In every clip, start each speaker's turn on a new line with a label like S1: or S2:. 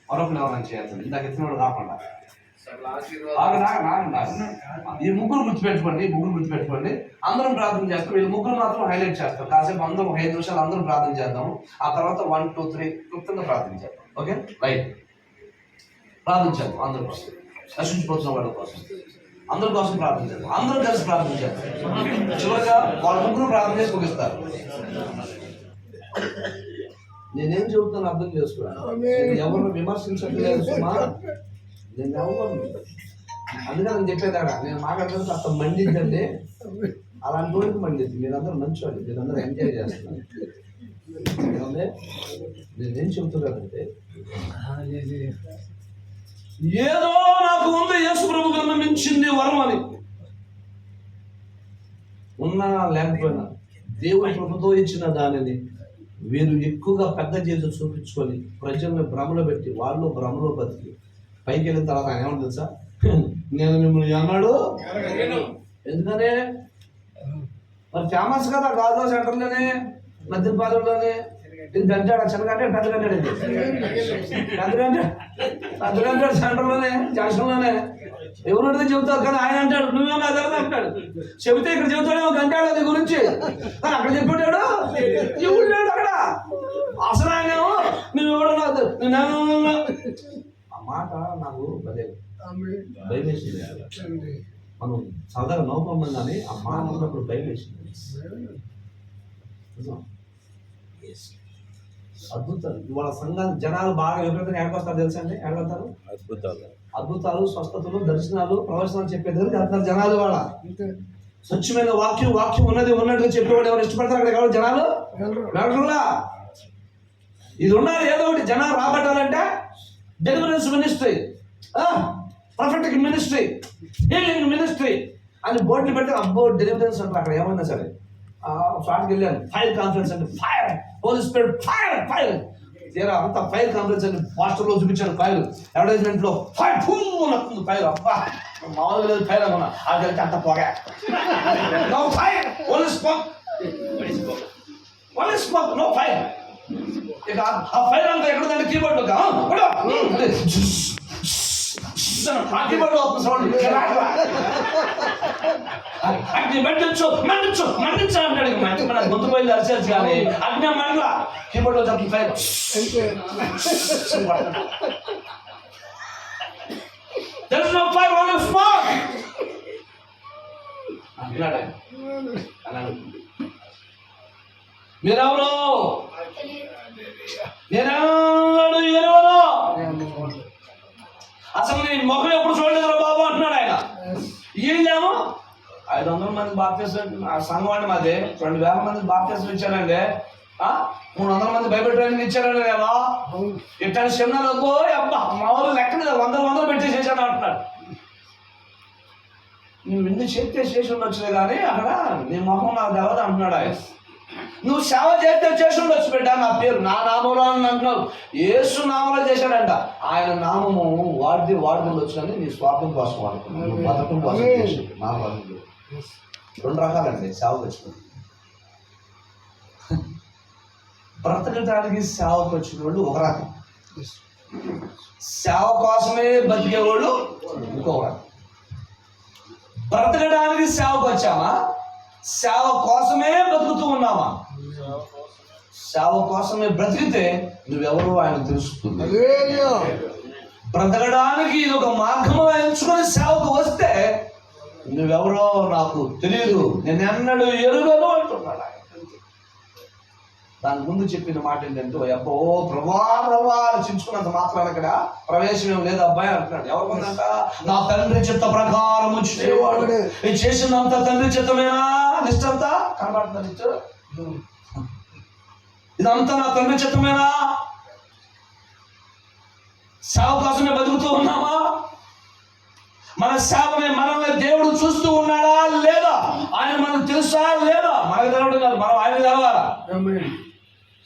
S1: మరొకరు ఎవరైనా చేయాల్సింది ఇందాక ఇచ్చినోడు కాకుండా. ఈ ముగ్గురు గుర్తుపెట్టుకోండి. అందరం ప్రార్థన చేస్తాం. వీళ్ళు ముగ్గురు మాత్రం హైలైట్ చేస్తాం. కాసేపు అందరం 5 నిమిషాలు అందరం ప్రార్థన చేద్దాం. ఆ తర్వాత 1, 2, 3 క్లుప్తంగా ప్రార్థన చేద్దాం. ఓకే రైట్, ప్రార్థన చేద్దాం. అందరి కోసం, నశించిపోతున్న వాళ్ళ కోసం, అందరి కోసం ప్రార్థన చేద్దాం. అందరూ కలిసి ప్రార్థన చేద్దాం. చివరిగా వాళ్ళ ముగ్గురు ప్రార్థన చేసి ముగిస్తారు. నేనేం చెబుతాను అర్థం చేసుకోవాలి. ఎవరు విమర్శించట్లేదు సుమా, నేను ఎవరు అందుకే నేను చెప్పేదాడా నేను మాట్లాడుతుంటే అసలు మండిద్దండి. అలాంటి రోజుకి మండిద్ది. మీరందరూ మంచివాళ్ళు, మీరందరూ ఎంజాయ్ చేస్తున్నారు. నేనేం చెబుతున్నానంటే, ఏదో నాకు ఉంది యేసు ప్రభు కన్నా మించింది వరం అని. ఉన్నా లేకపోయినా దేవుడి ప్రభుతో ఇచ్చిన దానిని వీరు ఎక్కువగా పెద్ద చేసి చూపించుకొని ప్రజల్ని భ్రమలో పెట్టి వాళ్ళు భ్రమలో బతికి పైకి వెళ్ళిన తర్వాత ఆయన ఏమన్నా తెలుసా, నేను మిమ్మల్ని అన్నాడు. ఎందుకనే మరి ఫేమస్ కదా గాజువా సెంటర్లోనే, మద్దిపాలెంలోనే. ఇది గంటాడు, చిన్న గంటాడు, పెద్ద గంటాడు. పెద్ద గంటాడు సెంటర్లోనే, జంక్షన్లోనే. ఎవరు చెబుతారు కదా, ఆయన అంటాడు నువ్వేమో అదే అంటాడు. చెబితే ఇక్కడ చెబుతాడేమో గంటాడు అది గురించి, అక్కడ చెప్పాడు ఎవడు అక్కడ. అసలు ఆయనేమో నువ్వెవడో ఆ మాట నాకు అదే భయం వేసింది. మనం సరదాగా నవ్వుకోమని కానీ ఆ మాట ఉన్నప్పుడు భయం వేసింది. అద్భుతాలు ఇవాళ సంఘాన్ని జనాలు బాగా విపరీతంగా ఏర్పడతారు తెలుసా అండి. ఏర్పడతారు అద్భుతాలు, స్వస్థతలు, దర్శనాలు, ప్రవచనాలు చెప్పేదానికి వెళ్తారు జనాలు. వాళ్ళ స్వచ్ఛమైన వాక్యం ఉన్నట్టుగా చెప్పేవాడు ఎవరు ఇష్టపడతారు అక్కడ కావాలి జనాలు వెళ్ళకుండా. ఇది ఉండాలి ఏదో ఒకటి. జనాలు రాబట్టాలంటే deliverance ministry, prophetic ministry, healing ministry అని బోర్డులు పెడితే అబ్బో డెలివరెన్స్ అంటారు అక్కడ. ఏమన్నా సరే షార్ట్కి వెళ్ళాను, ఫైర్ కాన్ఫరెన్స్ అంటే fire, holy spirit fire fire. తీరా అంత ఫైర్ కాన్ఫరెన్స్ అని పోస్టర్లో చూపించాను. ఫైర్ అడ్వర్టైజ్మెంట్లో ఫైర్ నచ్చుతుంది ఫైర్. అబ్బా మామూలుగా లేదు ఫైర్ అనుకున్నా, అది వెళ్తే అంత పోగా no fire, holy smoke, holy smoke, no fire. ఇక ఆ ఫైర్ అంతా ఎక్కడుందంటే కీబోర్డ్ అగ్ని మండించు అంటాడు. మన గొంతు పోయింది అరిచేసి కానీ అగ్ని మండల కీబోర్డ్ లో చెప్పి fire there is no fire, only smoke అంటున్నాడు. మీరెవరు, నేనెవరు ఎరువను, అసలు నీ ముఖం ఎప్పుడు చూడలేదు బాబు అంటున్నాడు ఆయన. వీళ్ళేమో 500 మంది బాప్తిసం సంఘం అండి మాది, 2000 మంది బాప్తిసం ఇచ్చానండి, 300 మంది బైబిల్ ట్రైనింగ్ ఇచ్చానండి. నేను ఇట్లాంటి సెమినార్లకు అబ్బా మామూలు లెక్క వందలు పెట్టేసేసాను అంటున్నాడు. నువ్వు ఇన్ని చేసి ఉండొచ్చులే కానీ అక్కడ నీ మొహం నాకు దేవత అంటున్నాడు ఆయన. నువ్వు సేవ చేసి ఉండొచ్చు బిడ్డ, నా పేరు నా నామంలో అని అంటున్నావు. యేసు నామంలో చేశాడంట. ఆయన నామము వాడుకుండొచ్చు కానీ నీ స్వార్థం కోసం వాడుకున్నావు, నువ్వు బతకం కోసం చేసి నా వాళ్ళు. 2 రకాలండి సేవకు వచ్చిన. బ్రతకడానికి సేవకు వచ్చిన వాళ్ళు ఒక రకం, సేవ కోసమే బతికేవాళ్ళు ఇంకొక రకం. బ్రతకడానికి సేవకు వచ్చామా, సేవ కోసమే బతుకుతూ ఉన్నామా? సేవ కోసమే బ్రతికితే నువ్వెవరో ఆయన తెలుస్తుంది. బ్రతకడానికి ఇది ఒక మార్గము ఎంచుకొని సేవకు వస్తే నువ్వెవరో నాకు తెలియదు, నేను ఎన్నడూ ఎరుగను అంటున్నాడు ఆయన. దాని ముందు చెప్పిన మాట ఏంటంటే అబ్బో ప్రభా చించుకున్నంత మాత్రాన ఇక్కడ ప్రవేశం ఏం లేదు అబ్బాయి అంటున్నాడు. ఎవరికొందంట, నా తండ్రి చిత్త ప్రకారం వచ్చేవాడు. నేను చేసినంత తండ్రి చిత్తమేనా? లిస్ట్ అంతా కనబడుతుంది లిస్ట్. ఇదంతా నా తండ్రి చిత్తమేనా? సేవ కోసమే బతుకుతూ ఉన్నామా? మన సేవని మనల్ని దేవుడు చూస్తూ ఉన్నాడా లేదా? ఆయన మనకు తెలుసా లేదా? మనకు తెలవడం కాదు, మనం ఆయన తెలవాలా.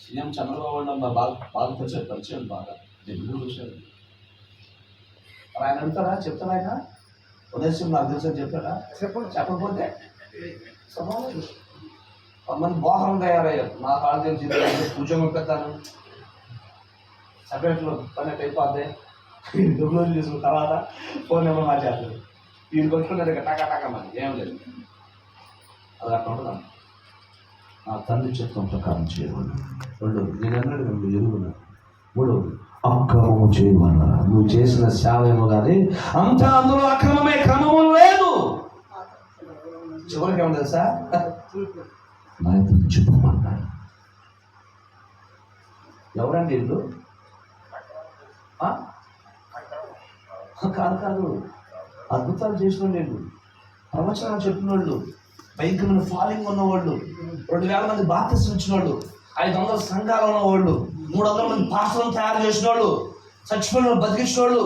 S1: సీఎం చంద్రబాబు బాగా పరిచయం బాగా చూశారు. ఆయన అడుగుతారా, చెప్తారా? ఆయన ఉదయం నాకు తెలుసా చెప్తాడా? చెప్పకపోతే కొంతమంది మోహనం తయారయ్యారు. నా కాళ్ళు తెలిసి ఉద్యోగం పెడతాను, సపరేట్లో పని అయిపోద్ది. డబ్బులు తీసుకున్న తర్వాత ఫోన్ నెంబర్ మార్చేస్తుంది. వీళ్ళు కొట్టుకున్నది టకా మరి ఏం లేదు. అది అట్లా ఉంటుంది. ఆ తండ్రి చిత్తం ప్రకారం చేయమని. రెండోది నేను అన్నాడు నువ్వు ఎరుగున్నా. మూడవది అక్రమము చేయమన్నా. నువ్వు చేసిన సేవ ఏమో కానీ అంతా అందులో అక్రమమే, క్రమము లేదు. చివరికి ఏమో తెలుసా, నా ఎదురు చెప్పమన్నాడు. ఎవరండి ఇల్లు? కాదు, అద్భుతాలు చేసిన వాళ్ళు, ప్రవచనాలు చెప్పిన వాళ్ళు, భయంకరమైన ఫాలోయింగ్ ఉన్నవాళ్ళు, 2000 మంది బాప్తిస్మం ఇచ్చిన వాళ్ళు, 500 సంఘాలు ఉన్నవాళ్ళు, 300 మంది పాస్టర్లను తయారు చేసిన వాళ్ళు, చచ్చిపోయిన బతికించిన వాళ్ళు,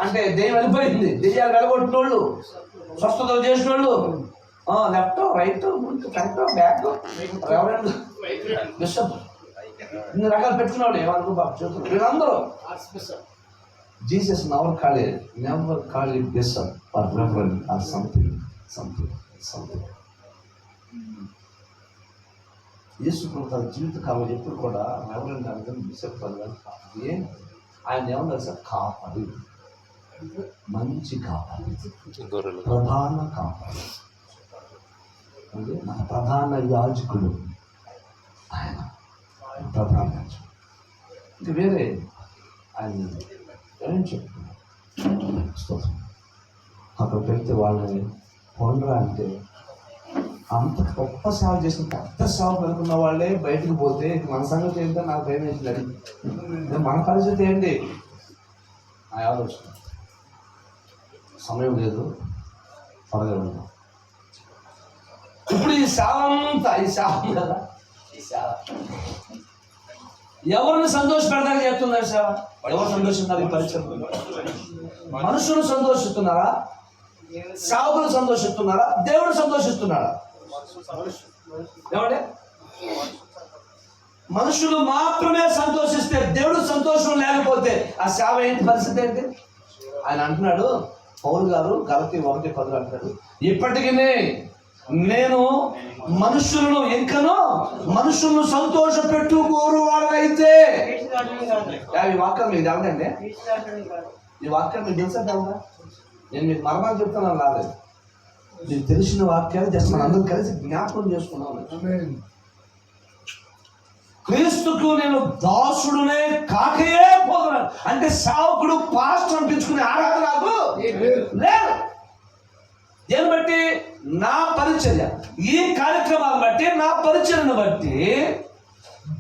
S1: అంటే దెయ్యం వెళ్ళిపోయింది, దెయ్యాలు వెళ్ళగొట్టిన వాళ్ళు, స్వస్థతలు చేసిన వాళ్ళు, left right front back reverend bishop ఇన్ని రకాలు పెట్టుకున్నాడు. ఏమనుకో బాబు చెప్తున్నాడు. వీళ్ళందరూ Jesus never call it bishop or reverend or something. Yesu ప్రభు తన జీవితకాలం ఎప్పుడు కూడా రెవరెండ్ అని బిషప్ అని ఆయన ఏమన్నారు సార్? కాపాడు, మంచి కాపాడు, ప్రధాన కాపాడు, అంటే మన ప్రధాన యాజకుడు ఆయన. ప్రధాన యాజకుడు ఇది వేరే ఆయన ఏం చెప్తున్నారు. అక్కడికి వెళ్తే వాళ్ళని కొండరా అంటే అంత గొప్ప సేవ చేసిన పెద్ద సేవ పెరుగుతున్న వాళ్ళే బయటకు పోతే మన సంగతి ఏంటో నాకు భయం వేసింది. మన పరిస్థితి ఏంటి? నా ఆలోచన. సమయం లేదు, త్వరగా ఉన్నాం. ఇప్పుడు ఈ సేవ కదా, ఈ సేవ ఎవరిని సంతోష పెడతానికి చెప్తున్నారు? సేవ ఎవరు సంతోషిస్తున్నారు? ఈ పరిచయం మనుషులు సంతోషిస్తున్నారా? సేవకులు సంతోషిస్తున్నారా? దేవుడు సంతోషిస్తున్నాడా? ఏమంటే మనుషులు మాత్రమే సంతోషిస్తే, దేవుడు సంతోషం లేకపోతే ఆ సేవ ఏంటి పరిస్థితి ఏంటి? ఆయన అంటున్నాడు, పౌలు గారు గలతీ 1:10 అంటాడు, ఇప్పటికీ నేను మనుషులను మనుషులను సంతోష పెట్టుకోరు వాడైతే. ఈ వాక్యం మీకు తెలదండి, ఈ వాక్యం మీకు తెలుసా తెలదా? నేను మీకు మరణాలు చెప్తున్నాను రాలేదు, మీకు తెలిసిన వాక్యాలు జస్ట్ మన అందరూ కలిసి జ్ఞాపకం చేసుకున్నాను. క్రీస్తుకు నేను దాసుడునే కాకయే పోతున్నాను అంటే సేవకుడు పాస్టర్ అనిపించుకునే ఆరాధన నాకు లేదు. దేని బట్టి? నా పరిచర్య, ఈ కార్యక్రమాన్ని బట్టి, నా పరిచర్యను బట్టి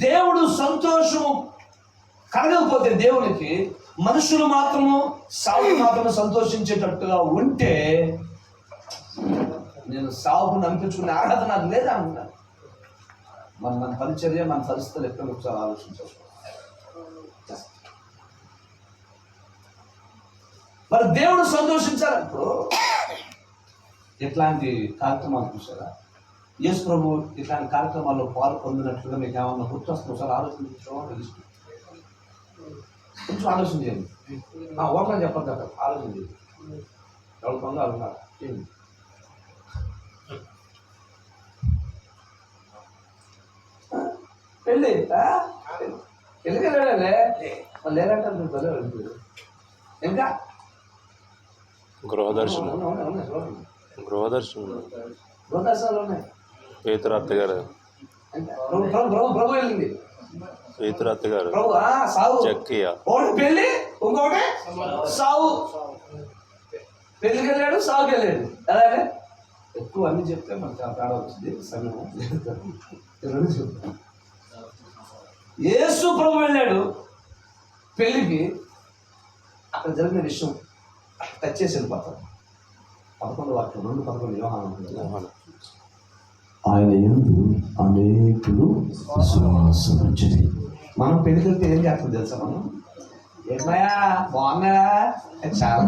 S1: దేవుడు సంతోషము కలగకపోతే దేవునికి మనుషులు మాత్రము సావుకు మాత్రమే సంతోషించేటట్టుగా ఉంటే నేను సావుకు అనిపించుకునే అర్హత నాకు లేదా అంటున్నాను. మన పరిచర్య, మన పరిస్థితులు ఎక్కడ ఒకసారి ఆలోచించాలి. మరి దేవుడు సంతోషించాలప్పుడు ఎట్లాంటి కార్యక్రమాలు చూసారా? యేసు ప్రభు ఇట్లాంటి కార్యక్రమాల్లో పాల్పొందినట్లుగా మీకు ఏమన్నా గుర్తొస్తుంది? ఒకసారి ఆలోచించుకోవాలి, కొంచెం ఆలోచన చేయండి. ఓట్లని చెప్పద్దు అక్కడ, ఆలోచన చేయండి. ఎవరు పొందాలి ఉన్నారు పెళ్ళి పెళ్ళికి వెళ్ళాలే లేదంటే ఇంకా గృహదర్శనాలు ఉన్నాయి.
S2: పేతురు అత్తగారు
S1: ప్రభు వెళ్ళింది,
S2: పేతురు అత్తగారు
S1: ప్రభు సాగు
S2: చక్కయ్య,
S1: ఒకటి పెళ్ళి, ఇంకొకటి సాగు. పెళ్ళికి వెళ్ళాడు, సాగుకి వెళ్ళాడు. అలాగే ఎక్కువ అన్ని చెప్తే మనకి ఆ తేడా వచ్చింది. సమయం చెప్తాను. యేసు ప్రభు వెళ్ళాడు పెళ్ళికి, అక్కడ జరిగిన విషయం టచ్ చేసి వెళ్ళిపోతాడు. 11 వాక్యం 2:11 యోహాను. ఆయన యందు అనేకులు విశ్వాసం ఉంచిరి. మనం పెళ్ళికి వెళ్తే ఏం చేస్తాం తెలుసా? మనం ఏమయ్యా బాగున్నాయా, చాలా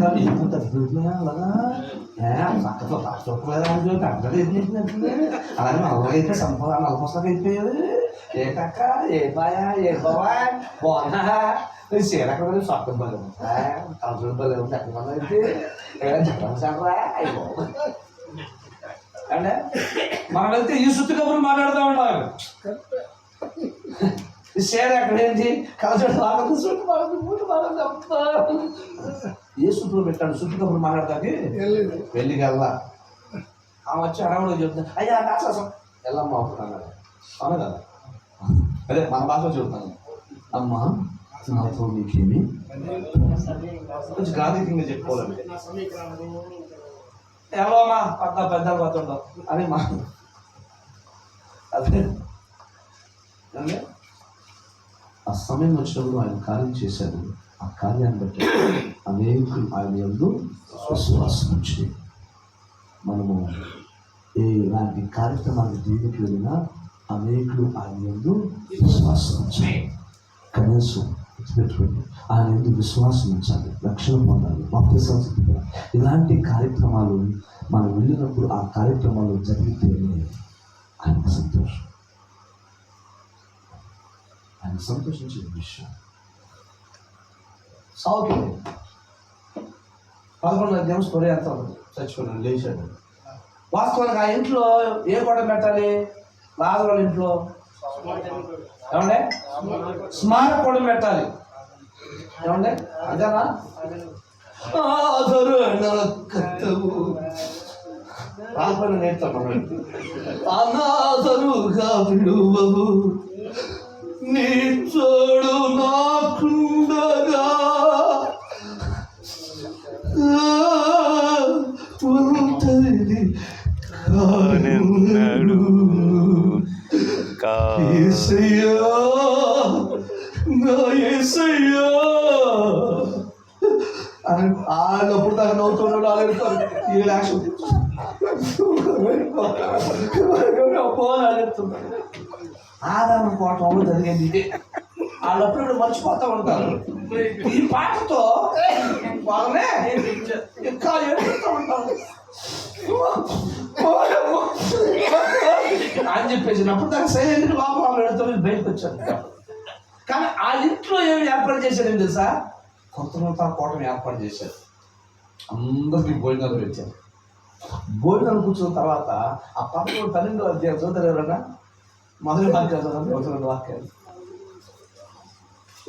S1: అలాగే నల్లగైతే సంపద నల్లపొసలకి అయిపోయాడు. ఏటక్క ఏ బాయా ఏ బాబా బాగున్నా చీరక్కడ సొక్క బలం కలసలు బలం ఎక్కడ అయితే జగన్ సరా అయ్యి బాబు అంటే మనం వెళ్తే ఈ సుత్తి కబుర్లు మాట్లాడుతూ ఉంటారు. ఈ సేడ అక్కడ ఏంటి కలచోడు బాగుంది, చుట్టు బాగుంది, మూడు బాగుంది, అబ్బా ఏ సూట్లో పెట్టాడు చుట్టుకప్పుడు మాట్లాడతాకి వెళ్ళికి వెళ్ళా. ఆమె వచ్చి అడవుడు చెప్తాను, అయ్యా కాసం వెళ్ళమ్మా అవుతున్నాను కదా, అవును కదా, అదే మన భాషలో చెబుతాను. అమ్మా నాతో నీకేమి కొంచెం గాంధీకంగా చెప్పుకోవాలండి. ఎవరమ్మా పెద్దలు పోతుంటావు అని మా అదే అంటే ఆ సమయం వచ్చినప్పుడు ఆయన కార్యం చేశారు. ఆ కార్యాన్ని బట్టి అనేకులు ఆయన యందు విశ్వాసం వచ్చి మనము ఇలాంటి కార్యక్రమానికి దీనికి వెళ్ళినా అనేకులు ఆయన యందు విశ్వాసం ఉంచాలి. కనీసం పెట్టుకోండి, ఆయన యందు విశ్వాసం ఉంచాలి, రక్షణ పొందాలి, బాప్తిసం పొందాలి. ఇలాంటి కార్యక్రమాలు మనం వెళ్ళినప్పుడు ఆ కార్యక్రమాలు జరిగితేనే ఆయన సంతోషం, ఆయన సంతోషించే విషయం. సావుకి 11 అధ్యాయం స్టోరీ అంతా ఉంది. చచ్చిపోయాడు, లేచాడు. వాస్తవానికి ఆ ఇంట్లో ఏ గొడవ పెట్టాలి? లాజరు వాళ్ళ ఇంట్లో ఏమండే స్మారక కూడా పెట్టాలి. ఏమండే అదేనా? రాకపోయినా నేర్చుకున్నాడు. అనాథరుగా విడువవు నీ తోడు నాకుండగా ఒంటరిది
S2: కానున్నాడు
S1: యేసయ్యా నా యేసయ్యా అప్పుడు దాకా నవ్వుతున్నాడు. ఈ యాక్షన్ ఆదానం కోటంలో జరిగేది ఇదే. వాళ్ళప్పుడు మర్చిపోతూ ఉంటారు. ఈ పాటతో వాళ్ళనే ఇంకా ఏడుస్తూ ఉంటారు అని చెప్పేసినప్పుడు దానికి సైలెంట్ బాబు వాళ్ళు ఎడుతూ బయటకు వచ్చారు. కానీ ఆ ఇంట్లో ఏమి ఏర్పాటు చేశారు ఏం తెలుసా? కొత్త కోటం ఏర్పాటు చేశారు. అందరికీ భోజనాలు పెట్టారు. భోజనాలు కూర్చున్న తర్వాత ఆ 12 అధ్యాయం చదువుతారు ఎవరన్నా? మొదటి వాక్యాలు చదవండి, 1-2 వాక్యాలు.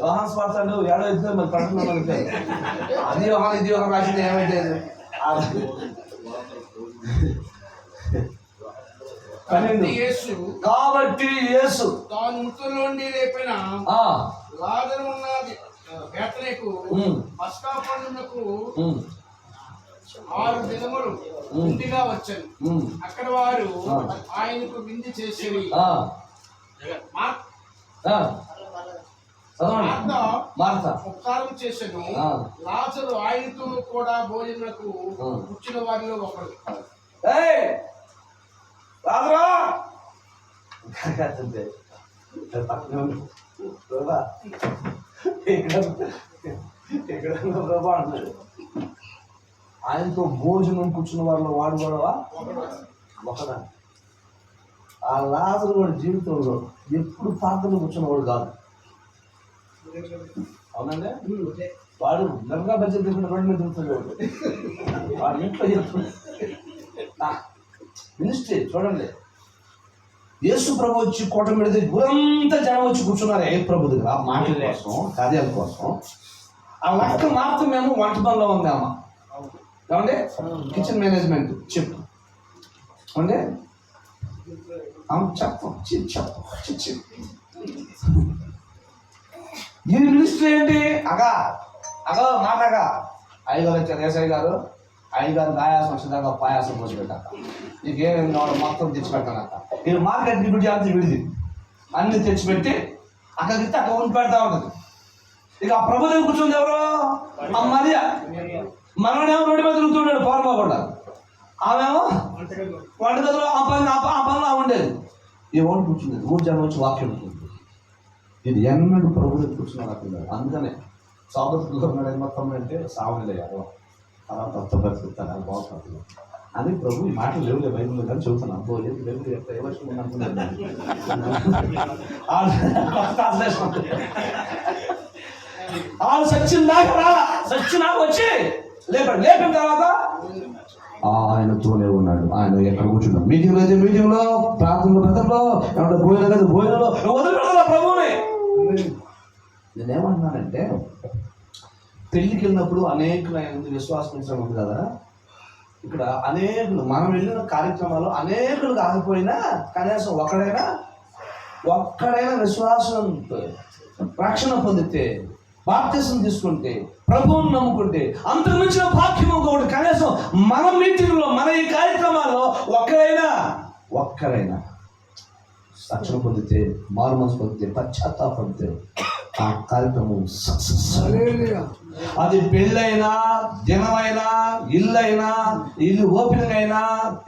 S1: యోహాను స్వార్థ ఏడో ఇద్దరు మరి పడుతున్నాను అది యోహాను ఇది యోహాను రాసింది ఏమైతే కాబట్టి యేసు
S3: తాను మృతుల్లో నుండి లేపిన లాజరు ఉన్న బేతనీకు పస్కా పండుగకు 6 దినములు ఇంటిగా వచ్చాను. అక్కడ వారు ఆయనకు విందు చేసేవి. ఉపకారం చేశాను. లాజరు ఆయనతో కూడా భోజనకు కూర్చున్న వారిలో ఒకడు.
S1: ఆయనతో భోజనం కూర్చున్న వారిలో వాడు కూడా ఒకదా. ఆ లాజరు వాడి జీవితంలో ఎప్పుడు ప్రార్థన కూర్చున్నవాడు కాదు. అవునండి, వాడు గంగా బడ్జెట్ తీసుకున్న రోడ్డు మీద తిరుగుతున్నాడు. వాడి ఇంట్లో ఎప్పుడు మినిస్ట్రీ చూడండి. యేసు ప్రభు వచ్చి కోట మీద ఊరంతా జనం వచ్చి కూర్చున్నారు ఏ ప్రభు దగ్గర మాటల కోసం, కార్యాల కోసం. ఆ లెక్క మాత్రం మేము వంట పనిలో ఉంది. అమ్మ ఏమంటే కిచెన్ మేనేజ్మెంట్ చెప్పు అంటే చెప్తాం చెప్పు. ఈ మినిస్ట్రీ ఏంటి? అగా మాటగా అయ్యగారు వచ్చారు. ఏసఐ గారు అయ్యగారు గాయాసం వచ్చేదాకా పాయాసం పోసి పెట్టాక నీకేమేమి కావాలో మొత్తం తెచ్చిపెట్టానక్క. నేను మార్కెట్ డిప్యూటీ అంతా విడిది అన్ని తెచ్చిపెట్టి అక్కడికి అక్కడ ఉండి పెడతా ఉంటుంది. ఇక ఆ ప్రభుదేవి కూర్చుంది ఎవరు? ఆ మరియా. మనమేమో రోడ్డు మీద తిరుగుతుంటాడు ఫార్మా కూడా. ఆమెమో వంటగదిలో ఆ పనిలో ఉండేది. ఏమని కూర్చుంది? 3 జనం వచ్చి వాక్యం ఉంటుంది. ఇది ఎన్నడూ ప్రభుదేవి కూర్చున్నాడు అక్కడ. అందుకనే సాబతుల్లో ఉన్నాడు మొత్తం అంటే సావలేదు తర్వాత కొత్త బతుకుతాను అది బాగుపడుతుంది అని ప్రభు ఈ మాటలు లేవులే బైబిల్లో కానీ చెబుతున్నాను. లేవు ఏ వర్షం అనుకున్నాను. వాళ్ళు సచ్చినాక వచ్చి లేపిన తర్వాత ఆయనతోనే ఉన్నాడు. ఆయన ఎక్కడ కూర్చున్నాడు? మీటింగ్లో అయితే మీటింగ్లో, ప్రార్థనలో ప్రజల్లో, ఏమంటే భోజనం కదా భోజనంలో వదిలిపెడతా ప్రభువుని. నేనేమంటున్నానంటే పెళ్లికి వెళ్ళినప్పుడు అనేకులైన విశ్వాసం ఇచ్చడం ఉంది కదా, ఇక్కడ అనేకులు మనం వెళ్ళిన కార్యక్రమాలు అనేకులు కాకపోయినా కనీసం ఒక్కడైనా విశ్వాసం రక్షణ పొందితే, బాప్తిసం తీసుకుంటే, ప్రభువుని నమ్ముకుంటే అంతకు మించిన భాగ్యం ఇంకొకటి. కనీసం మన మీటింగ్లో, మన ఈ కార్యక్రమాల్లో ఒక్కరైనా రక్షణ పొందితే, మారు మనసు పొందితే, పశ్చాత్తాపడితే ఆ కార్యక్రమం సక్సెస్. అది పెళ్ళైనా, దినమైనా, ఇల్లు ఓపెనింగ్ అయినా,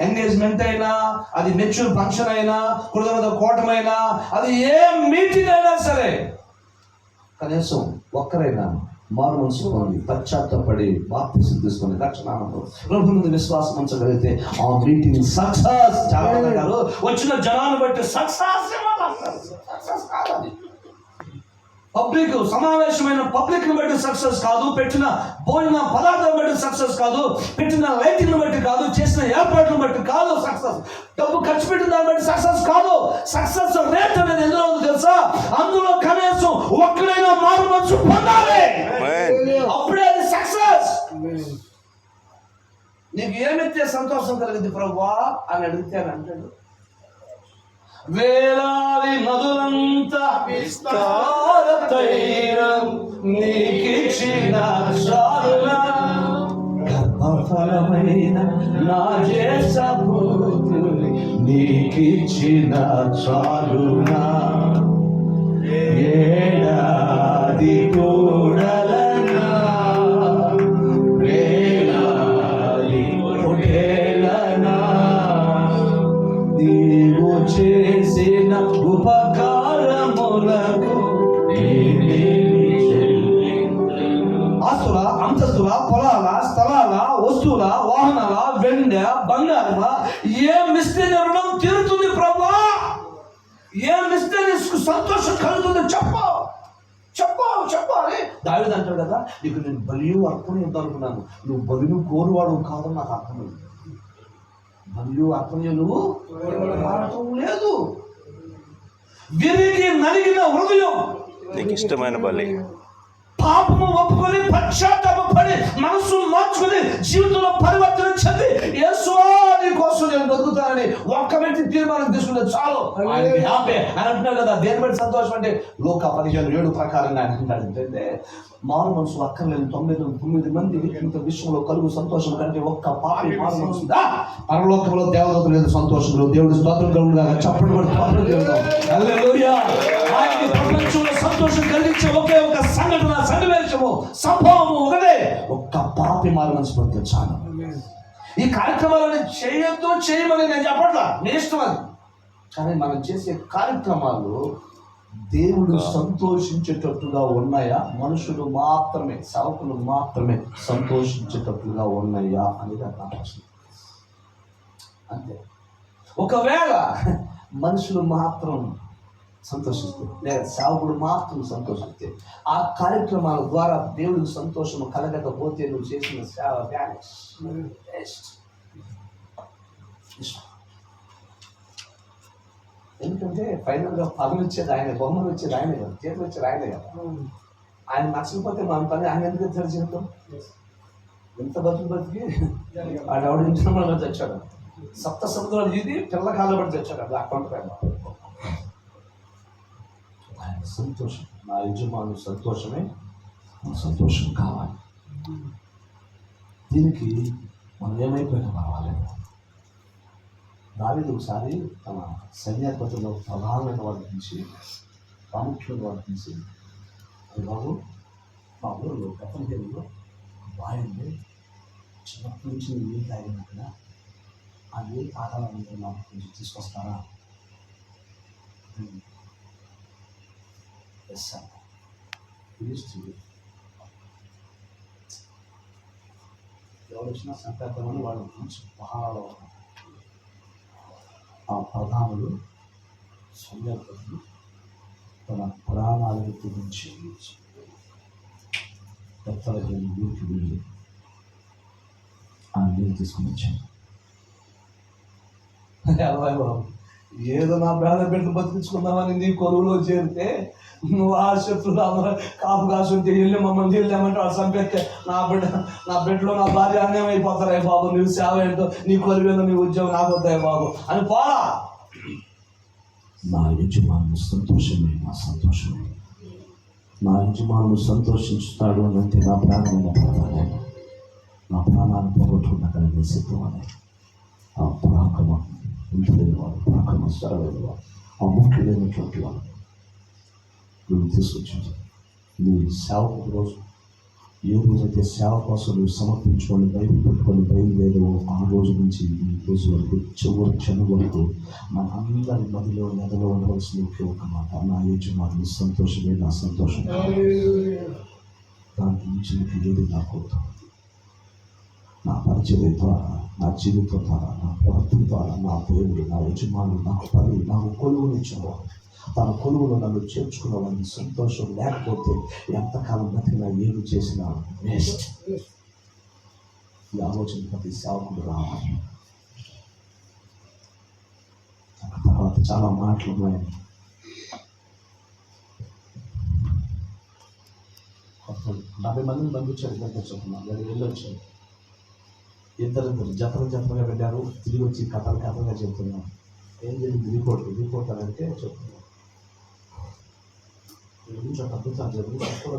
S1: ఎంగేజ్మెంట్ అయినా, అది మెచ్యూర్ ఫంక్షన్ అయినా, కృతజ్ఞత కూటమైనా, అది ఏ మీటింగ్ అయినా సరే కనీసం ఒక్కరైనా మారు మనసు పొంది పశ్చాత్తపడి బాప్తిసం తీసుకొని రక్షణలో ప్రభు మీద విశ్వాసం ఉంచగలిగితే ఆ మీటింగ్ సక్సెస్. చాలా మంది గారు వచ్చిన జనాన్ని బట్టి సక్సెస్ కాదు. పబ్లిక్ సమావేశమైన పబ్లిక్ ని బట్టి సక్సెస్ కాదు, పెట్టిన భోజన పదార్థాలను బట్టి సక్సెస్ కాదు, పెట్టిన లైటింగ్ బట్టి కాదు, చేసిన ఏర్పాట్లను బట్టి కాదు సక్సెస్. డబ్బు ఖర్చు పెట్టిన దాన్ని బట్టి సక్సెస్ కాదు. సక్సెస్ రేట్ అనేది ఎందులో ఉందో తెలుసా? అందులో కనీసం ఒక్కడైనా మారు మనసు పొందాలి, అప్పుడే అది సక్సెస్. నీకు ఏమిస్తే సంతోషం కలిగింది ప్రభువా అని అడిగితే అని అంటాడు, వేలాది నదులంతా విస్తార తైలం నీకిచ్చిన చాలునా, గర్భఫలమైన నా జేసపుత్రుని నీకిచ్చిన చాలునా, ఏడాది కూడలనా వేలాది పొటేలనా నీవు చేసిన ఉపకారములకు ఆస్తుల, అంతస్తుల, పొలాల, స్థలాల, వస్తువుల, వాహనాల, వెండి, బంగారమ ఏమిస్తే రుణం తీరుతుంది ప్రభా? ఏమిస్తే నీకు సంతోషం కలుగుతుంది? చెప్పు అని దావీదు అంటాడు కదా, నీకు నేను బలియు అర్పణ ఇద్దాం అనుకున్నాను, నువ్వు బలియు కోరువాడు కాదని నాకు అర్థమైంది. మరియు అర్థమయ్యలు లేదు. విరిగి నలిగిన హృదయం,
S2: నీకు ఇష్టమైన బలి,
S1: పాపము ఒప్పుకొని పశ్చాత్తాపడి మనసు మార్చుకొని జీవితంలో పరివర్తన చెంది యేసువా నీ కోసం నేను బతుకుతానని ఒక్క వ్యక్తి తీర్మానం తీసుకుంటే చాలు, హ్యాపీ అని అంటున్నాడు కదా. దేని బట్టి సంతోషం అంటే లోక 15:7 ప్రకారంగా ఆయన అంటాడు ఏంటంటే, మారు మనసు అక్కర్లేని 9 మంది ఇంత విషయంలో కలుగు సంతోషం కంటే ఒక్క పాపి మారు మనసు పరలోకంలో దేవదూతలు లేదు సంతోషంలో దేవుడి స్తోత్రం కలుగుగా చప్పటి పడి పాపం చేస్తాం. హల్లెలూయా. ఆయనకి ప్రపంచంలో సంతోషం కలిగించే ఒకే ఒక సంఘటన, సన్నివేశము, సంభవము ఒకటే, ఒక్క పాపి మారు మనసు పడితే చాలు. ఈ కార్యక్రమాలను చేయమని నేను చెప్పట్లా, మీ ఇష్టం అది. కానీ మనం చేసే కార్యక్రమాలు దేవుడు సంతోషించేటట్టుగా ఉన్నాయా, మనుషులు మాత్రమే, సేవకులు మాత్రమే సంతోషించేటట్టుగా ఉన్నాయా అనేది ప్రశ్న. అంతే. ఒకవేళ మనుషులు మాత్రం సంతోషిస్తే, లేదా సేవకుడు మాత్రం సంతోషిస్తే, ఆ కార్యక్రమాల ద్వారా దేవుడికి సంతోషం కలగకపోతే నువ్వు చేసిన సేవ వేస్ట్. ఎందుకంటే ఫైనల్గా పదవి వచ్చేది ఆయన, బొమ్మలు వచ్చేది ఆయనే కదా, చేతులు వచ్చేది ఆయనే కదా. ఆయన నచ్చకపోతే మన పని ఆయన ఎందుకు తెచ్చాడు జీవితం? ఎంత బతికి ఆవిడ ఇంట్లో తెచ్చాడు, సప్త సముద్రాలు ఇది పిల్ల కాలబడి తెచ్చాడు. అది అకౌంట్ ఆయన సంతోషం, నా యజమాను సంతోషమే నా సంతోషం కావాలి. దీనికి మనం ఏమైపోయినా పర్వాలేదు. దావీదు ఒకసారి తన సైన్యాధిపతిలో ప్రధానమైన వాడిని తీసి, ప్రాముఖ్యమైన వాడిని తీసి, బాబు మా ఊళ్ళో గతంలో బాగుంది, చిన్నప్పటి నుంచి నీళ్ళు తాగినట్టుగా ఆ నీళ్ళు తాగాలంటే నాకు కొంచెం తీసుకొస్తారా? ఎస్ సార్ పిలుస్తుంది. ఎవరు వచ్చినా సంకేతమని వాళ్ళు మంచి పహారాలు. ఆ ప్రధానులు సైన్యాధిపతులు తన ప్రాణాలను గురించి బెత్లెహేము ఊరికి వెళ్ళి ఆ నీళ్ళు తీసుకుని వచ్చాను. బాబు ఏదో నా ప్రాణ పెట్టి బతికించుకుందామని నీ కొలువులో చేరితే నువ్వు ఆ శత్రులు అందరూ కాపు కాసుంటే వెళ్ళి మమ్మల్ని వెళ్ళామంటే వాళ్ళు చంపేస్తే నా బిడ్డలో నా భార్య అన్యాయం అయిపోతారా బాబు, నీవు సేవ ఏంటో, నీ కొలువేదో నీ ఉద్యోగం నాకు వద్దాయి బాబు అని పోరా. నా యజమాను సంతోషమే నా సంతోషమే. నా యజమాను సంతోషించుతాడు అని అంటే నా ప్రాణమైన పడతానే, నా ప్రాణాన్ని పోగొట్టుకున్నాకనే సిద్ధమనే ఆ పరాక్రమ ఇంటలేని వాడు, పరాక్రమ సరళైన వాడు, ఆ ముఖ్య లేనటువంటి వాడు నువ్వు తీసుకొచ్చింది. నీ సేవకు రోజు ఏ రోజైతే సేవ కోసం నువ్వు సమర్పించుకొని బయట పెట్టుకొని బయలుదేరో ఆ రోజు నుంచి ఈ రోజు వరకు చివరి క్షణం వరకు మన అందరి మదిలో నెలలో ఉండవలసిన ఒక మాట, నా యజమాని సంతోషమే నా సంతోషం. దానికి మించి ఏది నాకు నా పరిచర్య ద్వారా, నా జీవితం ద్వారా, నా ప్రవర్తన ద్వారా నా దేవుడు, నా యజమానుడు నాకు పని, నాకు కొలువునిచ్చేవాడు, తన కొలువులో నన్ను చేర్చుకున్నవాడిని సంతోషం లేకపోతే ఎంతకాలం బతికినా ఏమి చేసినా వేస్ట్. ఈ ఆలోచన ప్రతి సేవకుడు రావాలి. తర్వాత చాలా మాటలు ఉన్నాయి. 40 మందిని పంపించారు, దగ్గర చెప్తున్నాను, వెళ్ళొచ్చారు. ఇద్దరు జతలుగా పెట్టారు, తిరిగి వచ్చి కథలుగా చెప్తున్నాను. ఏం జరిగింది రిపోర్ట్ అని అంటే చెప్తున్నాను. చాలా అద్భుతాలు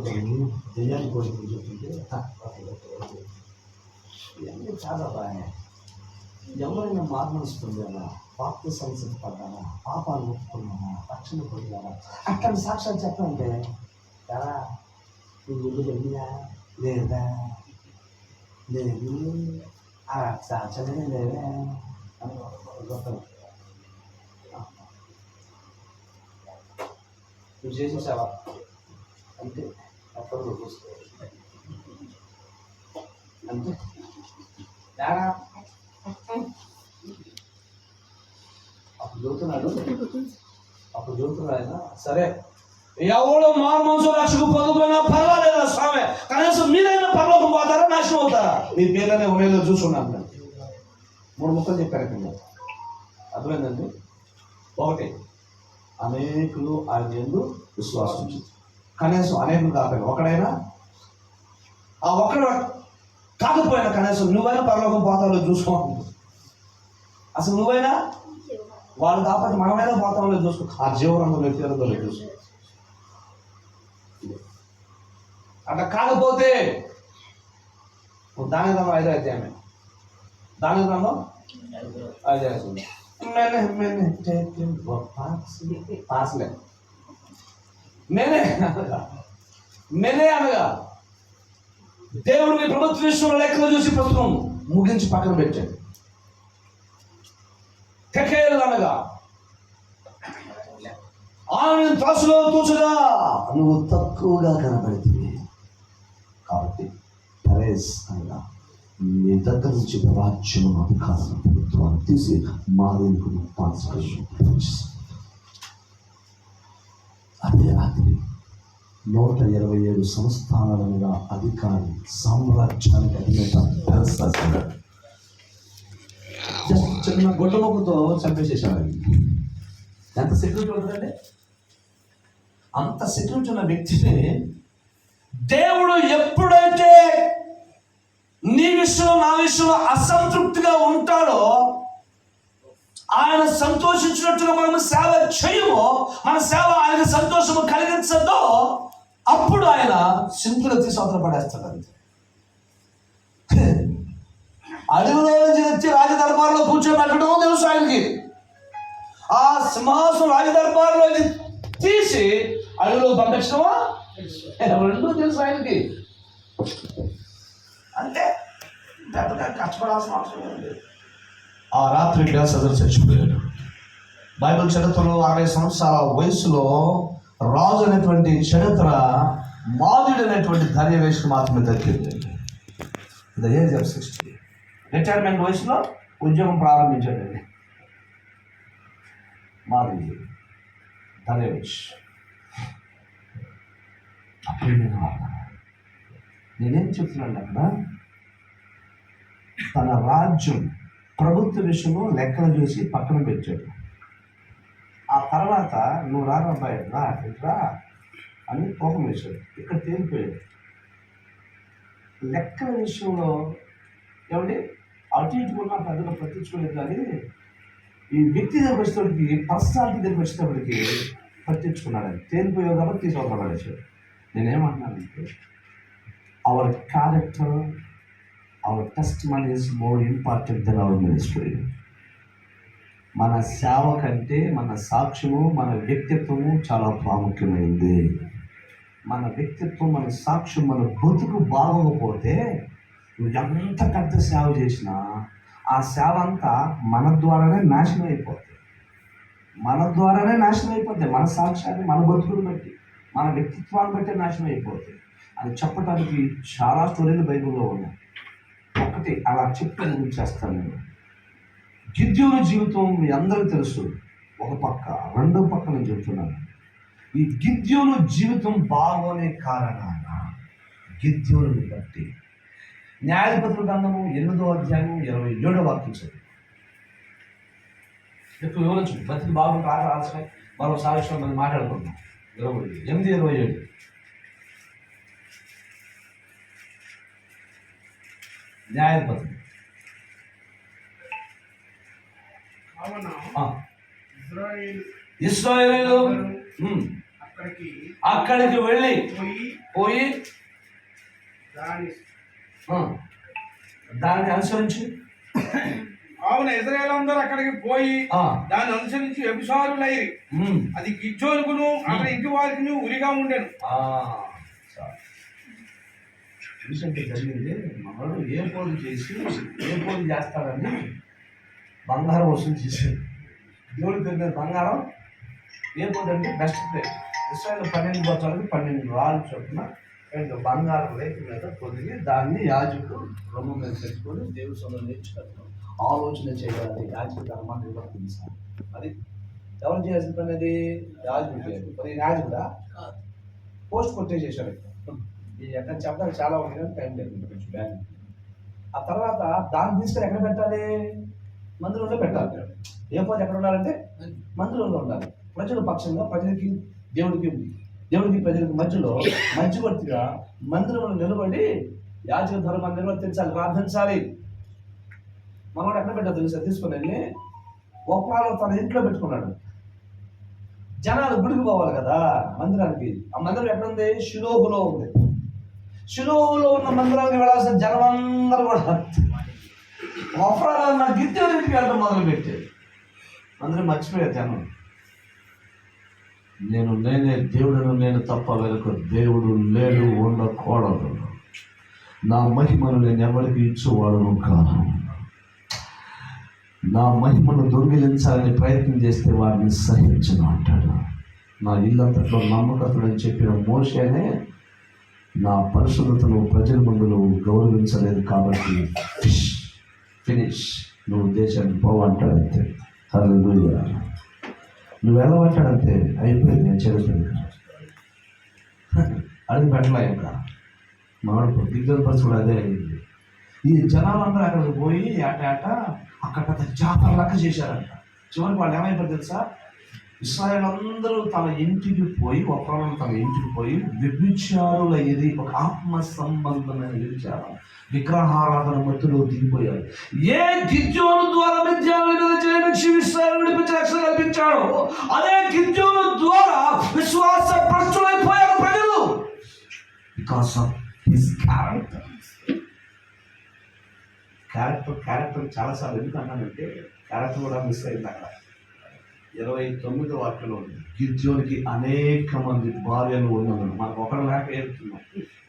S1: జరిగింది, దెయ్యాన్ని కోరికలు చెప్తుంటే ఇవన్నీ చాలా బాగా. ఎవరైనా మార్మనిస్తుందేమో, పాప సంసిద్ధి పడ్డానా, పాపాలు ఒప్పుకున్నానా, రక్షణ పొందానా, అక్కడ సాక్ష్యాలు చెప్పంటే ఎలా నువ్వు ఇల్లు వెళ్ళినా లేదా లేదు ఆ సాక్ష్యాలనే లేవే అని గొప్ప. నువ్వు చేసేసావా అంటే అక్కడ చూసుకోవాలి అంతే. అప్పుడు చదువుతున్నాడు ఆయన, సరే ఎవడో మారు మనసు రక్షకు పొందుకున్నా పర్వాలేదా స్వామి, కనీసం మీరైనా పరలోకం పోతారా నాశనం అవుతారా, మీ పేర్లనే ఉండేదో చూసుకున్నాను. 3 ముక్కలు చెప్పారు ఇక్కడ, అర్థమైందండి. ఒకటి, అనేకులు ఆయన యందు విశ్వాసం, కనీసం అనేకులు కాకపోయినా ఒకడైనా, ఆ ఒక్కడు కాకపోయినా కనీసం నువ్వైనా పరలోకం పోతాలో చూసుకోవాలి. అసలు నువ్వైనా, వాళ్ళు కాకపోతే మనమైనా పోతామో చూసుకో, ఆ జీవనంలో ఎత్తులో చూసుకో. అట్లా కాకపోతే దాని గ్రంథం 5వ అధ్యాయమే, దాని గ్రంథం 5వ అధ్యాయం మెనే అనగా దేవుడు మీ ప్రభుత్వ విషయంలో లెక్కలు చూసి పుస్తకం ముగించి పక్కన పెట్టాడు. తెకేలు అనగా ఆయన త్రాసులో తూచగా నువ్వు తక్కువగా కనబడితే, కాబట్టి పరేస్ అనగా నీ దగ్గర నుంచి రాజ్యం అధికారం ప్రభుత్వాన్ని తీసి మారేందుకు అదే రాత్రి 127 సంస్థానాల మీద అధికారి, సామ్రాజ్యానికి అధినేత చిన్న గొడ్డ మొక్కతో చంపేసేసాడు. ఎంత సెక్యూరిటీ ఉంటుందండి? అంత సెక్యూరిటీ ఉన్న వ్యక్తిని దేవుడు ఎప్పుడైతే నీ విషయంలో నా విషయంలో అసంతృప్తిగా ఉంటాడో, ఆయన సంతోషించినట్టుగా మనం సేవ చేయమో, మన సేవ ఆయనకు సంతోషము కలిగించదో, అప్పుడు ఆయన సింపుల్గా తీసి అవతల పడేస్తాడు. అంతే. అడవిలో నుంచి తెచ్చి రాజదర్బార్లో కూర్చోబెట్టడం తెలుసు ఆయనకి. ఆ సింహాసనం రాజదర్బార్లో తీసి అడవిలో పంపించడమా రెండూ తెలుసు ఆయనకి. అంటే పెద్దగా కష్టపడాల్సిన అవసరం లేదు. ఆ రాత్రి బెల్షస్సరు చచ్చిపోయాడు. బైబిల్ చరిత్రలో 60 సంవత్సరాల వయసులో రాజు అనేటువంటి చరిత్ర మాదుడు అనేటువంటి ధైర్యవేషకు మాత్రమే దక్కింది. ద ఏజ్ ఆఫ్ 60, రిటైర్మెంట్ వయసులో ఉద్యోగం ప్రారంభించాడండి మాధుడు ధైర్యవేష్. నేనేం చెప్తున్నాను అక్కడ, తన రాజ్యం ప్రభుత్వ విషయంలో లెక్కలు చూసి పక్కన పెట్టాడు. ఆ తర్వాత నువ్వు రారా అబ్బాయి రా ఇట్రా అని కోపం వేశాడు. ఇక్కడ తేలిపోయాడు. లెక్కల విషయంలో ఏమంటే అటు ఇటుకున్న పెద్దగా పట్టించుకోలేదు, కానీ ఈ వ్యక్తి దగ్గర వచ్చేటప్పటికి, పర్సనాలిటీ దగ్గర వచ్చేటప్పటికి పట్టించుకున్నాడని తేలిపోయావు కాబట్టి తీసుకోబడేసాడు. నేనేమంటున్నానంటే our character, our testimony is more important then our ministry. మన సేవ కంటే మన సాక్ష్యము, మన వ్యక్తిత్వము చాలా ప్రాముఖ్యమైంది. మన వ్యక్తిత్వం, మన సాక్ష్యం, మన బతుకు బాగోకపోతే నువ్వు ఎంత పెద్ద సేవ చేసినా ఆ సేవ అంతా మన ద్వారానే నాశనం అయిపోతుంది. మన ద్వారానే నాశనం అయిపోతుంది. మన సాక్ష్యాన్ని, మన బతుకుని బట్టి, మన వ్యక్తిత్వాన్ని బట్టి నాశనం అయిపోతుంది అని చెప్పడానికి చాలా స్టోరీలు బైబిల్లో ఉన్నాయి. ఒకటి అలా చెప్పి ముగించేస్తాను నేను. గిద్యోను జీవితం మీ అందరికీ తెలుసు. ఒక పక్క, రెండో పక్క నేను చెప్తున్నాను. ఈ గిద్యోను జీవితం బాగోనే కారణాన గిద్యోనుని బట్టి న్యాయాధిపతుల గ్రంథము 8వ అధ్యాయం 27వ వాక్యం చదువు. ఎక్కువ వివరించు, బతికి బాగుంటుంది ఆలోచన మరోసారి విషయం మనం మాట్లాడుకుందాం. 8:27 న్యాయాధిపతులు. ఇశ్రాయేలు అక్కడికి వెళ్ళి పోయి దాన్ని అనుసరించి,
S3: అవును, ఇశ్రాయేలందరూ అక్కడికి పోయి దాన్ని అనుసరించి వ్యభిచారులైరి. అది గిద్యోనుకును అక్కడ ఇంటి వారికి ఉరిగా ఉండేను.
S1: జరిగింది. మనోడు ఏ పోలు చేసి ఏ పోలు చేస్తాడని బంగారం వసూలు చేశాడు. దేవుడికి తెలియదు బంగారం ఏ పోలు అంటే బెస్ట్ ప్లేస్. ఇశ్రాయేలు 12 గోత్రాలకు 12 రాళ్ళు చొప్పున బంగారం రేపు మీద పొదిగి దాన్ని యాజకుడు రొమ్ము మీద పెట్టుకొని దేవుడి సొంతం నేర్చుకుంటాం. ఆలోచన చేయాలి. యాజకుడు ధర్మాన్ని నిర్వర్తించాలి. అది ఎవరు చేయాల్సిన పని? అది యాజకుడు చేయాలి. మరి యాజకుడా పోస్ట్ కొట్టేసేసాడు. ఎక్కడ చెప్పడానికి చాలా ఉంది కానీ టైం లేదు కొంచెం బ్యాగ్. ఆ తర్వాత దాన్ని తీసుకొని ఎక్కడ పెట్టాలి? మందిరంలో పెట్టాలి. ఏ పోతే ఎక్కడ ఉండాలంటే మందిరంలో ఉండాలి. ప్రజల పక్షంగా, ప్రజలకి దేవుడికి ప్రజలకి మధ్యలో మధ్యవర్తిగా మందిరంలో నిలబడి యాజక ధర్మాన్ని నిర్వర్తించాలి, ప్రార్థించాలి. మనవాడు ఎక్కడ పెట్టాలి తెలుసా? తీసుకుని ఒక్కనాలో తన ఇంట్లో పెట్టుకున్నాడు. జనాలు గుడికి పోవాలి కదా మందిరానికి. ఆ మందిరం ఎక్కడ ఉంది? షిలోహులో ఉంది. షిలోహులో ఉన్న మందిరానికి వెళ్ళాల్సిన జనం అందరూ కూడా ఒఫ్రాలో ఉన్న గిద్యోనుకి వెళ్ళడం మొదలుపెట్టారు. అందరూ మర్చిపోయారు జనం. నేనే దేవుడును, నేను తప్ప వెనుక దేవుడు లేడు, ఉండకూడదు. నా మహిమను నేను ఎవరికి ఇచ్చేవాడును కాదు. నా మహిమను దొంగిలించాలని ప్రయత్నం చేస్తే వారిని సహించను అంటాడు. నా ఇల్లంతట్లో నమ్మకతుడని చెప్పిన మోషేనే నా పరిశుద్ధతను ప్రజల ముందు నువ్వు గౌరవించలేదు కాబట్టి ఫినిష్, నువ్వు దేశానికి పోవంటాడంతే. హల్లెలూయా. నువ్వు ఎలా పట్టాడంతే అయిపోయింది. నేను చేరుతుంది అది పెట్టలే. ఇంకా మామిడి దిగ్గజ పరిస్థితులు అదే అయింది. ఈ జనాలందరూ అక్కడికి పోయి ఏట అక్కడ పెద్ద జాతర లెక్క చేశారంట. చివరికి వాళ్ళు ఏమైపోతుంది తెలుసా? ఇశ్రాయేలు అందరూ తన ఇంటికి పోయి, ఒకరు తన ఇంటికి పోయి వ్యభిచారుల ఇది ఒక ఆత్మ సంబంధమైన వ్యభిచారం, విగ్రహారాధన మధ్యలో దిగిపోయారు. ఏ గిద్యోను ద్వారా విడిపించి రక్షణ కల్పించాడు, అదే గిద్యోను ద్వారా విశ్వాస భ్రష్టులైపోయారు ప్రజలు. Because of his character. Character చాలాసార్లు ఎందుకు అన్నానంటే క్యారెక్టర్ కూడా మిస్ అయింది. అక్కడ 29వ వాక్యంలో ఉంది, గిద్యోనికి అనేక మంది భార్యలు ఉన్నది. మనకు ఒకరు లేక ఏడుతున్నాం,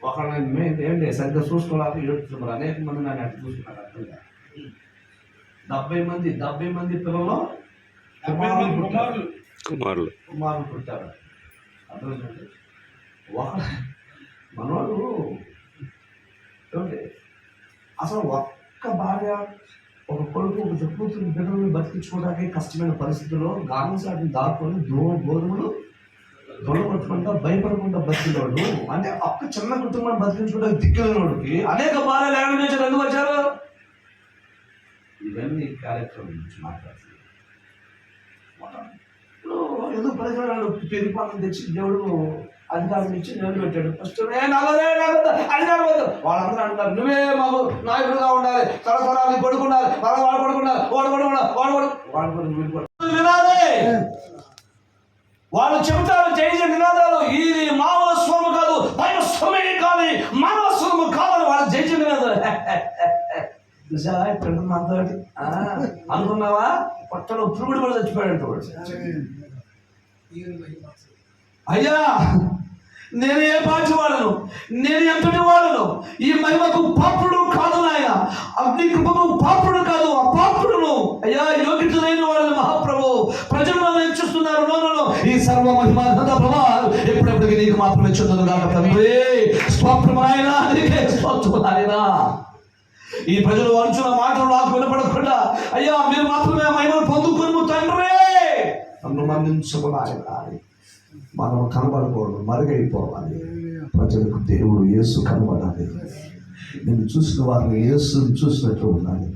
S1: ఒకరిని ఏంటి సరిగ్గా చూసుకోలేక ఏడుతున్నారు. అనేక మంది నన్ను అట్లా చూసుకున్నారు. అర్థంగా 70 మంది పిల్లలు కుమారులు పుట్టారు. అర్థమైందండి. ఒక మనోడు ఏమంటే అసలు ఒక్క భార్య, ఒక కొడుకు, ఒక కూతురు, బిడ్డలను బతికించుకోవడానికి కష్టమైన పరిస్థితుల్లో గాంసాటిని దాక్కుని గోధుమలు దొడగొట్టకుండా భయపడకుండా బతికినోడు, అంటే ఒక్క చిన్న కుటుంబాన్ని బతికించుకోవడానికి దిక్కులనోడికి అనేక భార్యలు ఏమైనా చేశారు. ఎందుకు వచ్చారు? ఇవన్నీ క్యారెక్టర్ గురించి మాట్లాడుతుంది. ఇప్పుడు ఎందుకు ప్రజలు పెరిగిపోతుంది తెచ్చి దేవుడు అధికారం ఇచ్చి దేవుడు పెట్టాడు. ఫస్ట్ అధికారం వద్దు వాళ్ళందరూ అంటారు, నువ్వే మాకు నాయకుడుగా ఉండాలి, తరతరాలు కొడుకుండాలి, వాడు కొడుకుండాలి, వినాలి. వాళ్ళు చెబుతారు జై జయ నినాదాలు, ఇది మానవ స్వరము కాదు, దైవ స్వరమే కానీ మానవ స్వరము కాదని వాళ్ళు జై జయ నినాదాలు. అనుకున్నావా? పట్టలో పురుగుడు కూడా చచ్చిపోయాడు. అయ్యా నేను ఏ పార్టీ వాడను, నేను ఎంతటి వాడను, ఈ మహిమకు పాత్రుడు కాదు నాయన, అగ్ని కృపకు పాత్రుడు కాదు, అపాత్రుడును. అయ్యా యోగ్యత లేని వాడని మహాప్రభు ప్రజలు నన్ను హెచ్చిస్తున్నారు. ఈ సర్వ మహిమ ప్రభావం ఎప్పుడెప్పటికీ నీకు మాత్రమే చెందును కాక తండ్రి. స్తోత్రం నాయన, నీకే స్తోత్రం నాయన. ఈ ప్రజలు అంచున్న మాటలు నాకు వినపడకుండా అయ్యా మీరు మాత్రమే మహిమను పొందుకును తండ్రి. నన్ను మన్నించకుండా ఆయన మనం కనబడకూడదు, మరుగైపోవాలి. ప్రజలకు దేవుడు యేసు కనబడాలి. నేను చూసిన వారిని యేసుని చూసినట్లు ఉండాలి.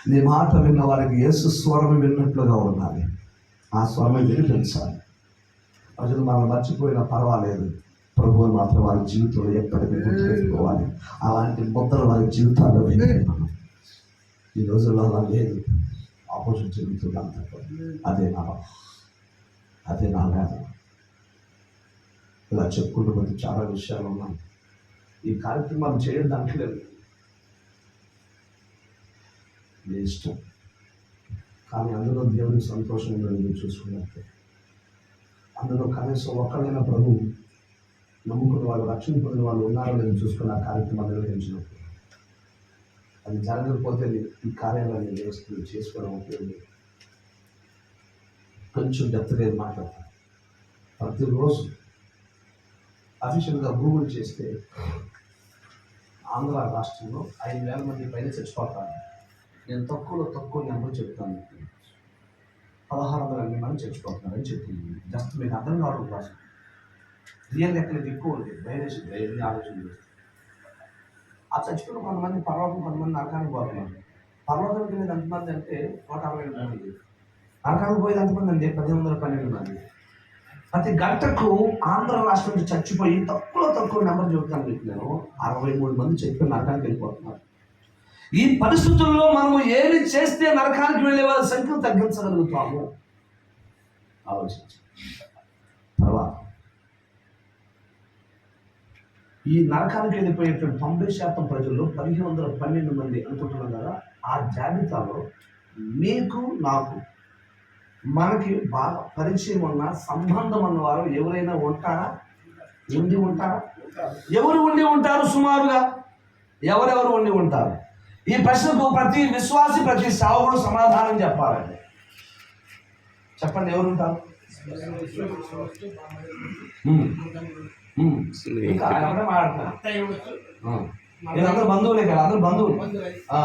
S1: నీ మాట విన్న వారికి యేసు స్వరం విన్నట్లుగా ఉండాలి. ఆ స్వరం వినిపించాలి. ప్రజలు మనం మర్చిపోయినా పర్వాలేదు, ప్రభువుని మాత్రం వారి జీవితంలో ఎప్పటికీ గుర్తుపెట్టుకోవాలి. అలాంటి ముద్రలు వారి జీవితాల్లో వేయాలి. మనం ఈ రోజుల్లో అలా లేదు, ఆపోజిట్ జరుగుతుంది అంత. అదే నా వేదన. ఇలా చెప్పుకుంటూ పోతే చాలా విషయాలు ఉన్నాయి. ఈ కార్యక్రమాలు చేయడం దాంట్లో లేదు, మీ ఇష్టం. కానీ అందులో దేవుడికి సంతోషం ఉందని చూసుకున్నట్టు, అందులో కనీసం ఒక్కడైనా ప్రభు నమ్ముకున్న వాళ్ళు, రక్షణ పొందిన వాళ్ళు ఉన్నారో నేను చూసుకున్న ఆ కార్యక్రమాలు నిర్వహించినప్పుడు, అది జరగకపోతే ఈ కార్యాలయాన్ని వ్యవస్థలు చేసుకోవడం ఉపయోగం. కొంచెం డెప్త్గా మాట్లాడతాను. ప్రతిరోజు అఫీషియల్గా గూగుల్ చేస్తే ఆంధ్ర రాష్ట్రంలో 5,000 మంది పైన చచ్చిపోతారు. నేను తక్కువ నెంబర్ చెప్తాను. 1,600 మంది చచ్చిపోతున్నారని చెప్పింది. జస్ట్ మీకు అర్థం కావడం కోసం. రియల్ లెక్కలు ఎక్కువ ఉంది. ధైర్యం ఆలోచన చేస్తుంది. ఆ చచ్చిపోయిన కొంతమంది పర్వతం, కొంతమంది నరకానికి పోతున్నారు. పర్వతానికి వెళ్ళేది ఎంతమంది అంటే 160 మంది. నరకానికి పోయేది ఎంతమంది అంటే 1,112 మంది. ప్రతి గంటకు ఆంధ్ర రాష్ట్రం నుంచి చచ్చిపోయి తక్కువ నెంబర్ చెబుతాను మీకు నేను, 63 మంది చచ్చిపోయి నరకానికి వెళ్ళిపోతున్నారు. ఈ పరిస్థితుల్లో మనము ఏమి చేస్తే నరకానికి వెళ్ళే వాళ్ళ సంఖ్యను తగ్గించగలుగుతాము ఆలోచించి. తర్వాత ఈ నరకానికి వెళ్ళిపోయేటువంటి 90% ప్రజల్లో 1,112 మంది అనుకుంటున్నాం కదా. ఆ జాబితాలో మీకు, నాకు, మనకి బాగా పరిచయం ఉన్న, సంబంధం ఉన్నవారు ఎవరైనా ఉంటారా? ఉంటారా? ఎవరు ఉండి ఉంటారు? సుమారుగా ఎవరెవరు ఉండి ఉంటారు? ఈ ప్రశ్నకు ప్రతి విశ్వాసి, ప్రతి సేవకుడు సమాధానం చెప్పాలండి. చెప్పండి, ఎవరు ఉంటారు? ఇంకా ఆయన మాట్లాడుతున్నారు. అందరూ బంధువులే కదా, అందరూ బంధువులు.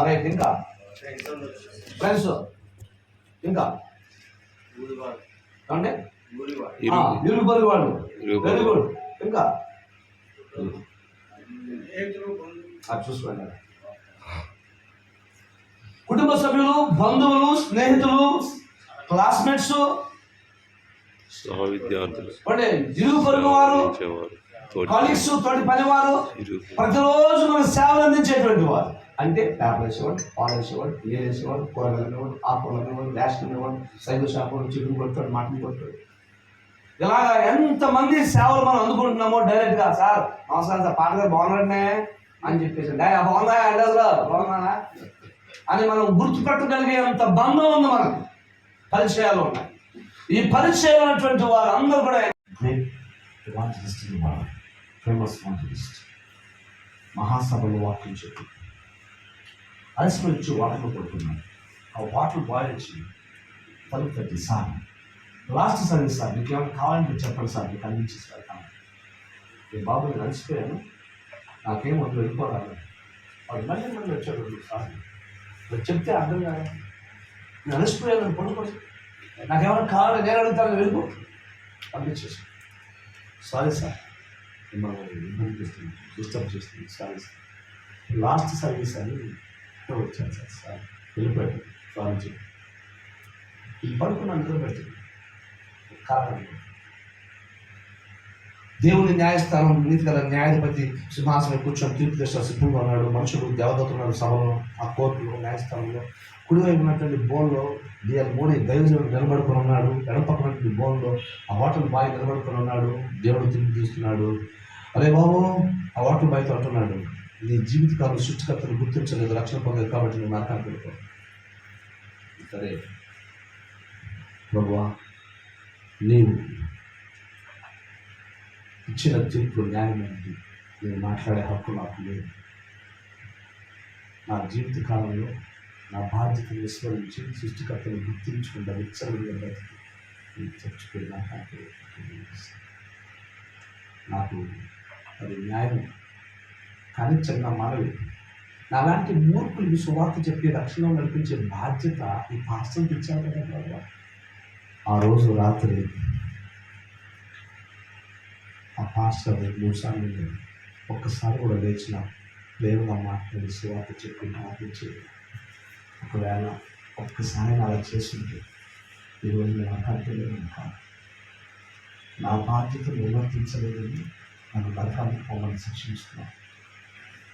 S1: రైట్. ఇంకా ఫ్రెండ్స్, ఇంకా అంటే ఇరుగు వాళ్ళు. Very good. ఇంకా చూసుకోండి. కుటుంబ సభ్యులు, బంధువులు, స్నేహితులు, క్లాస్మేట్స్,
S2: సహవిద్యార్థులు,
S1: ఇరుగు పొరుగు వారు, కాలీగ్స్, తోటి పనివారు, ప్రతిరోజు మన సేవలు అందించేటువంటి వారు. అంటే పేపర్ వేసేవాడు, పాలు వేసేవాడు, నీళ్ళు వేసేవాడు, కూరగాయలు అనేవాడు, ఆకులు అనేవాడు, రేషన్ అనేవాడు, సైకిల్ షాప్ వాడు, చికెన్ కొట్టాడు, మటన్ కొట్టాడు. ఇలాగా ఎంతమంది సేవలు మనం అందుకుంటున్నామో డైరెక్ట్గా, సార్ నమస్కారం సార్, పాటగారు బాగున్నాడనే అని చెప్పేసి, బాగున్నా అంటే అసలు బాగున్నానా అని మనం గుర్తుపెట్టగలిగేంత బంధం ఉంది మనకు. పరిచయాలు ఉన్నాయి. ఈ పరిచయం ఉన్నటువంటి వారు అందరూ కూడా ఫేమస్ వాంటలిస్ట్, మహాసభలో వాక్యం చెప్పి అలసిపోయి వాటర్లో పడుతున్నారు. ఆ వాటర్ బాయ్ వచ్చి తలుపు తట్టి, సార్ లాస్ట్ సర్వీస్ సార్, మీకు ఏమైనా కావాలంటే చెప్పండి సార్, మీకు అందించేసి వెళ్తాను. నేను బాబు నేను అలసిపోయాను, నాకేం వద్దు, వెళ్ళిపోరాను. వాడు మళ్ళీ వచ్చాడు. సార్ మీరు చెప్తే అర్థం కాదు, నేను అలసిపోయాను, పడుకోండి, నాకేమైనా కావాలి, నేను అడుగుతాను, వెళ్ళిపో, పంపించేసి. సారీ సార్, మిమ్మల్ని ఇబ్బంది చేస్తుంది, డిస్టర్బ్ చేస్తుంది, సారీ సార్, లాస్ట్ సర్వీస్ అని వచ్చాను సార్, సార్ వెళ్ళిపోయాడు, సారీ చెప్పి ఈ పడుకున్న నిద్ర పెడుతుంది. కారణం దేవుని న్యాయస్థానం నీతి గల న్యాయాధిపతి సింహాసనం కూర్చొని తీర్పు తీర్చ సిద్ధంగా ఉన్నాడు. మనుషులు దేవదత్తున్నాడు సభలో, ఆ కోర్టులో, న్యాయస్థానంలో. కుడివైపు ఉన్నటువంటి బోన్లో మోడీ దైవజనుడు నిలబడుకొని ఉన్నాడు. ఎడపక్కనటువంటి బోన్లో ఆ హోటల్ బాయ్ నిలబడుకొని ఉన్నాడు. దేవుడు తీర్పు తీస్తున్నాడు. అరే బాబు, ఆ హోటల్ బాయ్తో అంటున్నాడు, నీ జీవితకాలం సృష్టికర్తను గుర్తించలేదు, రక్షణ పొందలేదు కాబట్టి నువ్వు నరకానికి వెళ్ళిపో. సరే ప్రభువా, నీవు ఇచ్చిన తీర్పు న్యాయమైనది, నేను మాట్లాడే హక్కు నాకు లేదు. నా జీవిత కాలంలో నా బాధ్యతను విస్మరించి సృష్టికర్తను గుర్తించకుండా విచ్చలవిడిగా బతికి నేను చచ్చిపోయి నాకు అది న్యాయం. కానీ చిన్న మనవి, నాలాంటి మూర్ఖులు సువార్త చెప్పి రక్షణ నడిపించే బాధ్యత ఈ పాస్టర్కి ఇచ్చారు కదా బాబా. ఆ రోజు రాత్రి ఆ పాస్టర్ 3 సార్లు ఒక్కసారి కూడా లేచిన ప్రేమగా మాట్లాడి సువార్త చెప్పి ప్రార్థించి, ఒకవేళ ఒక్కసారి అలా చేస్తుంటే ఈరోజు నేను అర్థలేదు కాదు. నా బాధ్యత నిర్వర్తించలేదని నన్ను నరకానికి పోమని శిక్షిస్తున్నాను.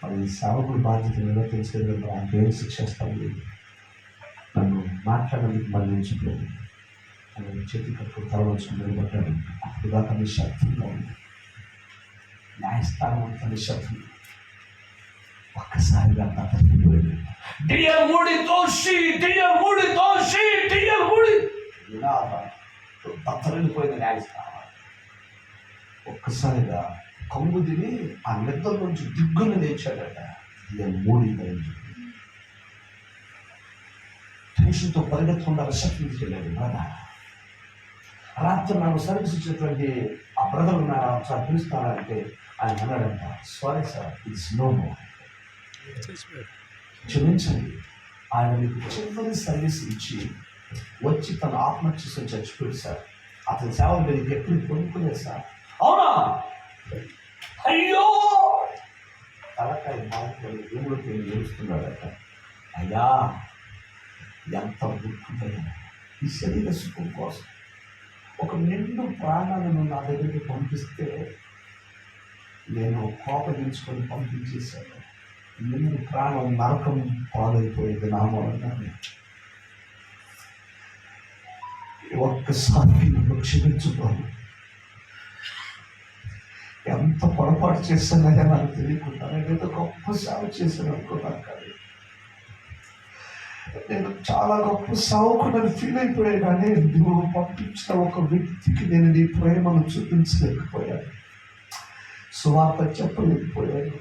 S1: మరి సేవకుడి బాధ్యత నిర్వర్తించలేదు, ఆ దేవుని శిక్షిస్తాను లేదు. నన్ను మాట్లాడడానికి మళ్ళించలేదు. నన్ను చేతి కట్టు తరవచ్చు నిలబడ్డాడు. అప్పుడు దాకా నిశ్శబ్దంగా ఉంది. న్యాయస్థానం అంతా నిశ్శబ్దం. ఒక్కసారిగా తప్పిపోయింది. తత్తరిపోయింది న్యాయస్థానం. ఒక్కసారిగా కమ్ము తిని ఆ నిద్ర నుంచి దిగ్గున లేచాడట. మూడి టెన్షన్తో పరిగెత్తకుండా రిసెప్షన్కి వెళ్ళాడు. బ్రదర్, రాత్రి నాకు సర్వీస్ ఇచ్చినటువంటి ఆ బ్రదర్ ఉన్నారా, ఒకసారి పిలుస్తారా అంటే ఆయన అన్నాడంట, sorry sir, it's no more, క్షమించండి. ఆయన మీకు చివరి సర్వీస్ ఇచ్చి వచ్చి తన ఆత్మహత్య చచ్చిపోయాడు సార్. అతని సేవలు మీరు ఎప్పుడు పొందుకోలేదు సార్. అవునా? అయ్యో, తలకాయ బాగుంటుంది, దేవుడికి ఏడుస్తున్నాడట. అయ్యా, ఎంత దుఃఖమైన ఈ శరీర సుఖం కోసం ఒక నిండు ప్రాణాలను నా దగ్గరికి పంపిస్తే నేను కోపగించుకొని పంపించేశాను. నిండు ప్రాణం నరకం పాలైపోయేది నా మూలంగానే. ఒక్కసారి నన్ను క్షమించుకోను. ఎంత పొరపాటు చేశానయ్యా నాకు తెలియకుండా. నేనేదో గొప్ప సేవ చేశాను అనుకున్నాను, కానీ నేను చాలా గొప్ప సేవకుడని ఫీల్ అయిపోయాను. కానీ నువ్వు పంపించిన ఒక వ్యక్తికి నేను నీ ప్రేమను చూపించలేకపోయాను, సువార్త చెప్పలేకపోయాను.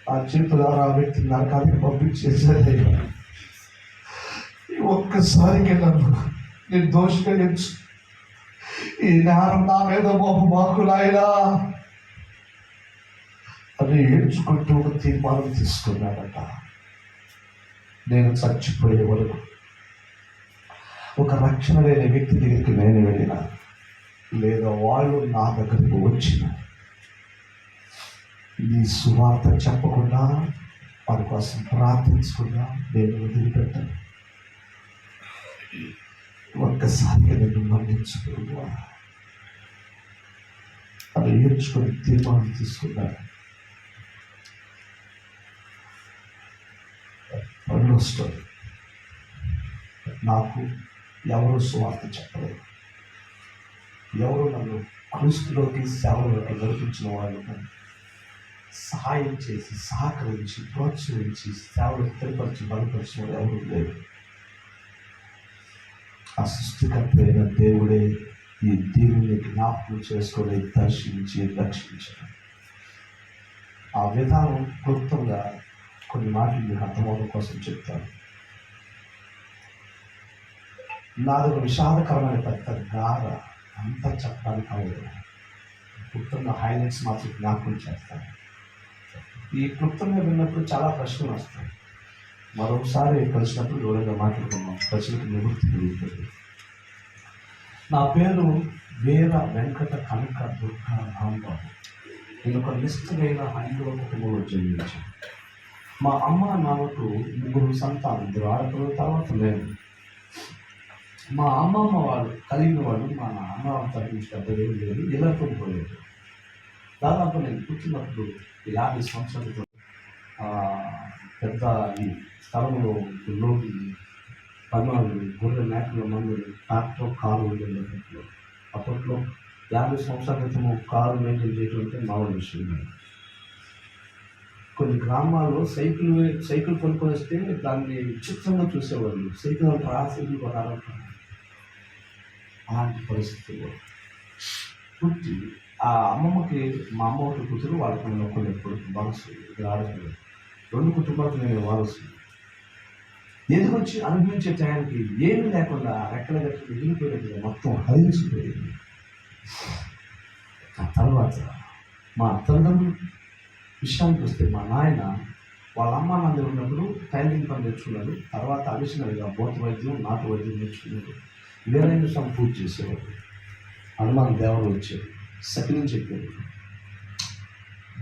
S1: ఆ చేతుల ద్వారా ఆ వ్యక్తిని నరకానికి పంపించేసానయ్యా. ఈ ఒక్కసారికి నన్ను నిర్దోషిగా ఎంచు. ఈ నేరం నా మీద మోపు మాకులాయినా అని ఏడ్చుకుంటూ ఒక తీర్మానం తీసుకున్నాడట. నేను చచ్చిపోయే వరకు ఒక రక్షణ లేని వ్యక్తి దగ్గరికి నేను వెళ్ళిన, లేదా వాళ్ళు నా దగ్గరికి వచ్చిన, ఈ సువార్త చెప్పకుండా వారి కోసం ప్రార్థించకుండా నేను వదిలిపెట్టాను. ఒక్కసారి నేను మన్నించుకున్నా అది ఏడ్చుకొని తీర్మానం తీసుకున్నాను. నాకు ఎవరు సువార్త చెప్పలేదు, ఎవరు నన్ను క్రీస్తులోకి సేవలోకి నడిపించిన వాళ్ళు సహాయం చేసి సహకరించి ప్రోత్సహించి సేవలు స్థిరపరిచి బలపరిచిన వాళ్ళు ఎవరు లేరు. ఆ సృష్టికర్త అయిన దేవుడే ఈ దేవుని జ్ఞాపకం చేసుకొని దర్శించి రక్షించారు. ఆ విధానం క్లుప్తంగా కొన్ని మాటలు మీకు అర్థమవడం కోసం చెప్తాను. నాదొక విషాదకరమైన పెద్ద గాథ, అంతా చెప్పడానికి అవ్వదు. క్లుప్తంగా హైలైట్స్ మాత్రం జ్ఞాపకం చేస్తాను. ఈ క్లుప్తంగా విన్నప్పుడు చాలా ప్రశ్నలు వస్తాయి. మరొకసారి కలిసినప్పుడు దూరంగా మాట్లాడుకున్నాం, ప్రశ్నలకు నివృత్తి జరుగుతుంది. నా పేరు వీర వెంకట కనక దుర్గా రాంబాబు. నేను ఒక నిష్ఠమైన హైందవ కుటుంబంలో జన్మించాను. మా అమ్మ నాన్నకు 3 సంతానం, 2 ఆడపిల్లల తర్వాత నేను. మా అమ్మమ్మ వాళ్ళు కలిగిన వాళ్ళు మా అమ్మ తరలించి పెద్ద ఏం లేదు ఇళ్ళతో పోలేదు. దాదాపు నేను పుట్టినప్పుడు 50 సంవత్సరాల క్రితం పెద్ద ఈ స్థలంలో లోకి 14 గొర్రె మేకల మందులు ట్రాక్టర్ కారు వెళ్ళేటప్పుడు అప్పట్లో 50 సంవత్సరాల క్రితం కారు మెయింటైన్ చేయడం అంటే మామూలు విషయం కాదు. కొన్ని గ్రామాల్లో సైకిల్ కొనుక్కొని వస్తే దాన్ని విచిత్రంగా చూసేవాళ్ళు. సైకిల్ సైకిల్ కొనాలంటారు. అలాంటి పరిస్థితుల్లో పుట్టి ఆ అమ్మమ్మకి మా అమ్మ ఒక కూతురు వాళ్ళకి కొన్ని కొడుకు వారసు ఇక్కడ ఆడుతుంది. 2 కుటుంబాలకు నేను వారసు. ఎదుగొచ్చి అనుభవించే టయానికి ఏమీ లేకుండా రెక్కల గట్టి మిగిలిపోయేది మొత్తం హరించిపోయింది. ఆ తర్వాత మా తల్లిదండ్రులు విషయానికి వస్తే మా నాయన వాళ్ళ అమ్మ నాన్న ఉన్నప్పుడు టైలరింగ్ పని నేర్చుకున్నాడు. తర్వాత అడిషనల్గా బోత వైద్యం నాటు వైద్యం నేర్చుకున్నాడు. వేరే పూజ చేసేవాడు. హనుమాన్ దేవతలు వచ్చేది, సకినం చెప్పేది.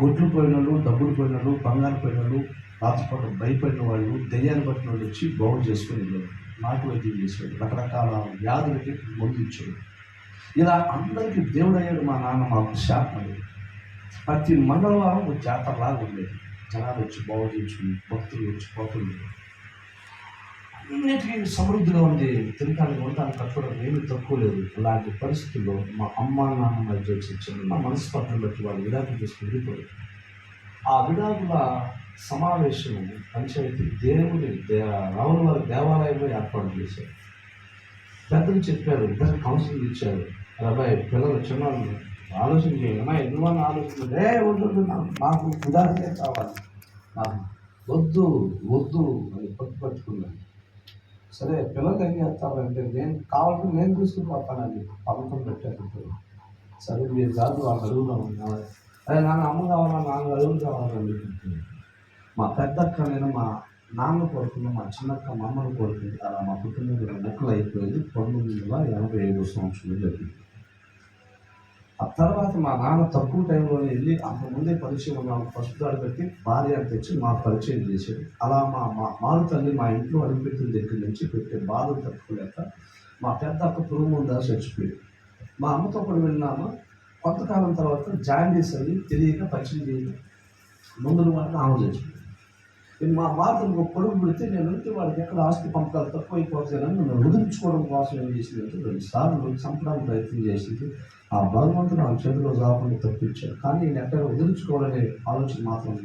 S1: గొడ్లు పోయిన వాళ్ళు, డబ్బులు పోయిన వాళ్ళు, బంగారు పోయిన వాళ్ళు, రాత్రిపూట భయపడిన వాళ్ళు, దెయ్యాన్ని పట్టిన వాళ్ళు వచ్చి బాగు చేసుకుని వెళ్ళారు. నాటు వైద్యం చేసేవాడు. రకరకాల వ్యాధులకి మందు ఇచ్చాడు. ఇలా అందరికీ దేవుడు అయ్యాడు. మా నాన్న మాకు శాపం. ప్రతి మంగళవారం ఒక జాతరలాగా ఉండేది. జనాలు వచ్చి బాగు చేసుకుని, భక్తులు వచ్చి పోతుంది. అన్నిటికీ సమృద్ధిగా ఉంది. తినడానికి ఉండడానికి కట్టుకోవడం ఏమీ తక్కువ లేదు. అలాంటి పరిస్థితుల్లో మా అమ్మ నాన్న మధ్య వచ్చి చిన్న మనస్పర్ధను బట్టి వాళ్ళు విడాకులు తీసుకుని వెళ్ళిపోయారు. ఆ విడాకుల సమావేశం పంచాయతీ రావుల వారి దేవాలయంలో ఏర్పాటు చేశారు. పెద్దలు చెప్పారు, ఇద్దరు కౌన్సిలింగ్ ఇచ్చారు. అబ్బాయి పిల్లలు చిన్నవాళ్ళు ఆలోచన చేయాలి. అమ్మా ఎందువల్ల ఆలోచన వద్దు, నాకు విడాకులే కావాలి, నాకు వద్దు వద్దు అని పట్టుకున్నాను. సరే పిల్లలకి ఏం చేస్తారంటే నేను కావాలంటే నేను తీసుకుని పోతానండి. పథకం పెట్టారు. సరే మీరు కాదు వాళ్ళు అడుగుదాం. అదే నాన్న అమ్మ కావాలా, నాన్న అడుగులు కావాలని చెప్తుంది. మా పెద్దక్క నేను మా నాన్న కోరుకున్నా, మా చిన్నక్క మా అమ్మను కోరుకుంది. అలా మా కుటుంబం ముక్కలు అయిపోయింది. 1987 సంవత్సరంలో జరిగింది. ఆ తర్వాత మా నాన్న తక్కువ టైంలోనే వెళ్ళి అంతకుముందే పరిచయం ఉన్న పసుపుదాడు పెట్టి భార్య తెచ్చి మాకు పరిచయం చేశాడు. అలా మా మారు తల్లి మా ఇంట్లో అడుగుపెట్టిన దగ్గర నుంచి పెట్టే బాధలు తట్టుకోలేక మా పెద్ద అక్క పురుగుమందా చచ్చిపోయింది. మా అమ్మతో కూడా వెళ్ళినాము. కొంతకాలం తర్వాత జాండీస్ అయ్యి తెలియక పరిచయం చేయదు ముందు వాటిని ఆమె చచ్చిపోయింది. మా బాధలు పొడుగు పెడితే నేను వెళ్తే వాళ్ళకి ఎక్కడ ఆస్తి పంపకాలు తక్కువ అయిపోతాయని నన్ను వదిలించుకోవడం కోసం ఏం చేసిందంటే 2 సార్లు చంపడానికి ప్రయత్నం చేసింది. ఆ భగవంతుడు ఆ చేతిలో జాకుండా తప్పించాడు. కానీ నేను ఎక్కడ వదిలించుకోవాలనే ఆలోచన మాత్రం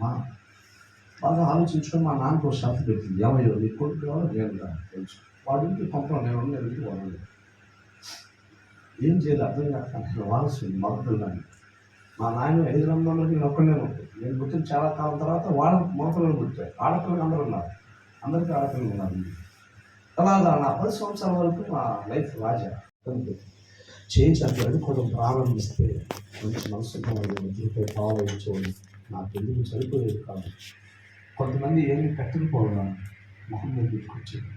S1: బాగా ఆలోచించుకొని మా నాన్నకు షరతు పెట్టింది. ఏమయ్యో నీ కొడుకు కావాలి, నేను తెలుసు వాడి ఇంటికి పంపడం నేను ఇంటికి వాళ్ళు ఏం చేయాలి అర్థం కాక వారసు మగపిల్లని. మా నాయన 5 రంగంలో నేను ఒక్కనే ఉంటుంది. నేను పుట్టిన చాలా కాలం తర్వాత వాళ్ళ మగపిల్లలు పుట్టారు. ఆడపిల్లలు అందరూ ఉన్నారు, అందరికీ ఆడపిల్లలు ఉన్నారు. అలాగా నా 10 సంవత్సరాల వరకు మా లైఫ్ రాజా చేయించాలి అనుకోవడం ప్రారంభిస్తే మంచి మనసుతో మధ్యపై భావించుకోండి. నాకు ఎందుకు చనిపోయేది కాదు. కొంతమంది ఏమీ కట్టుకుపోవడం మొహం మీద తీసుకొచ్చేది.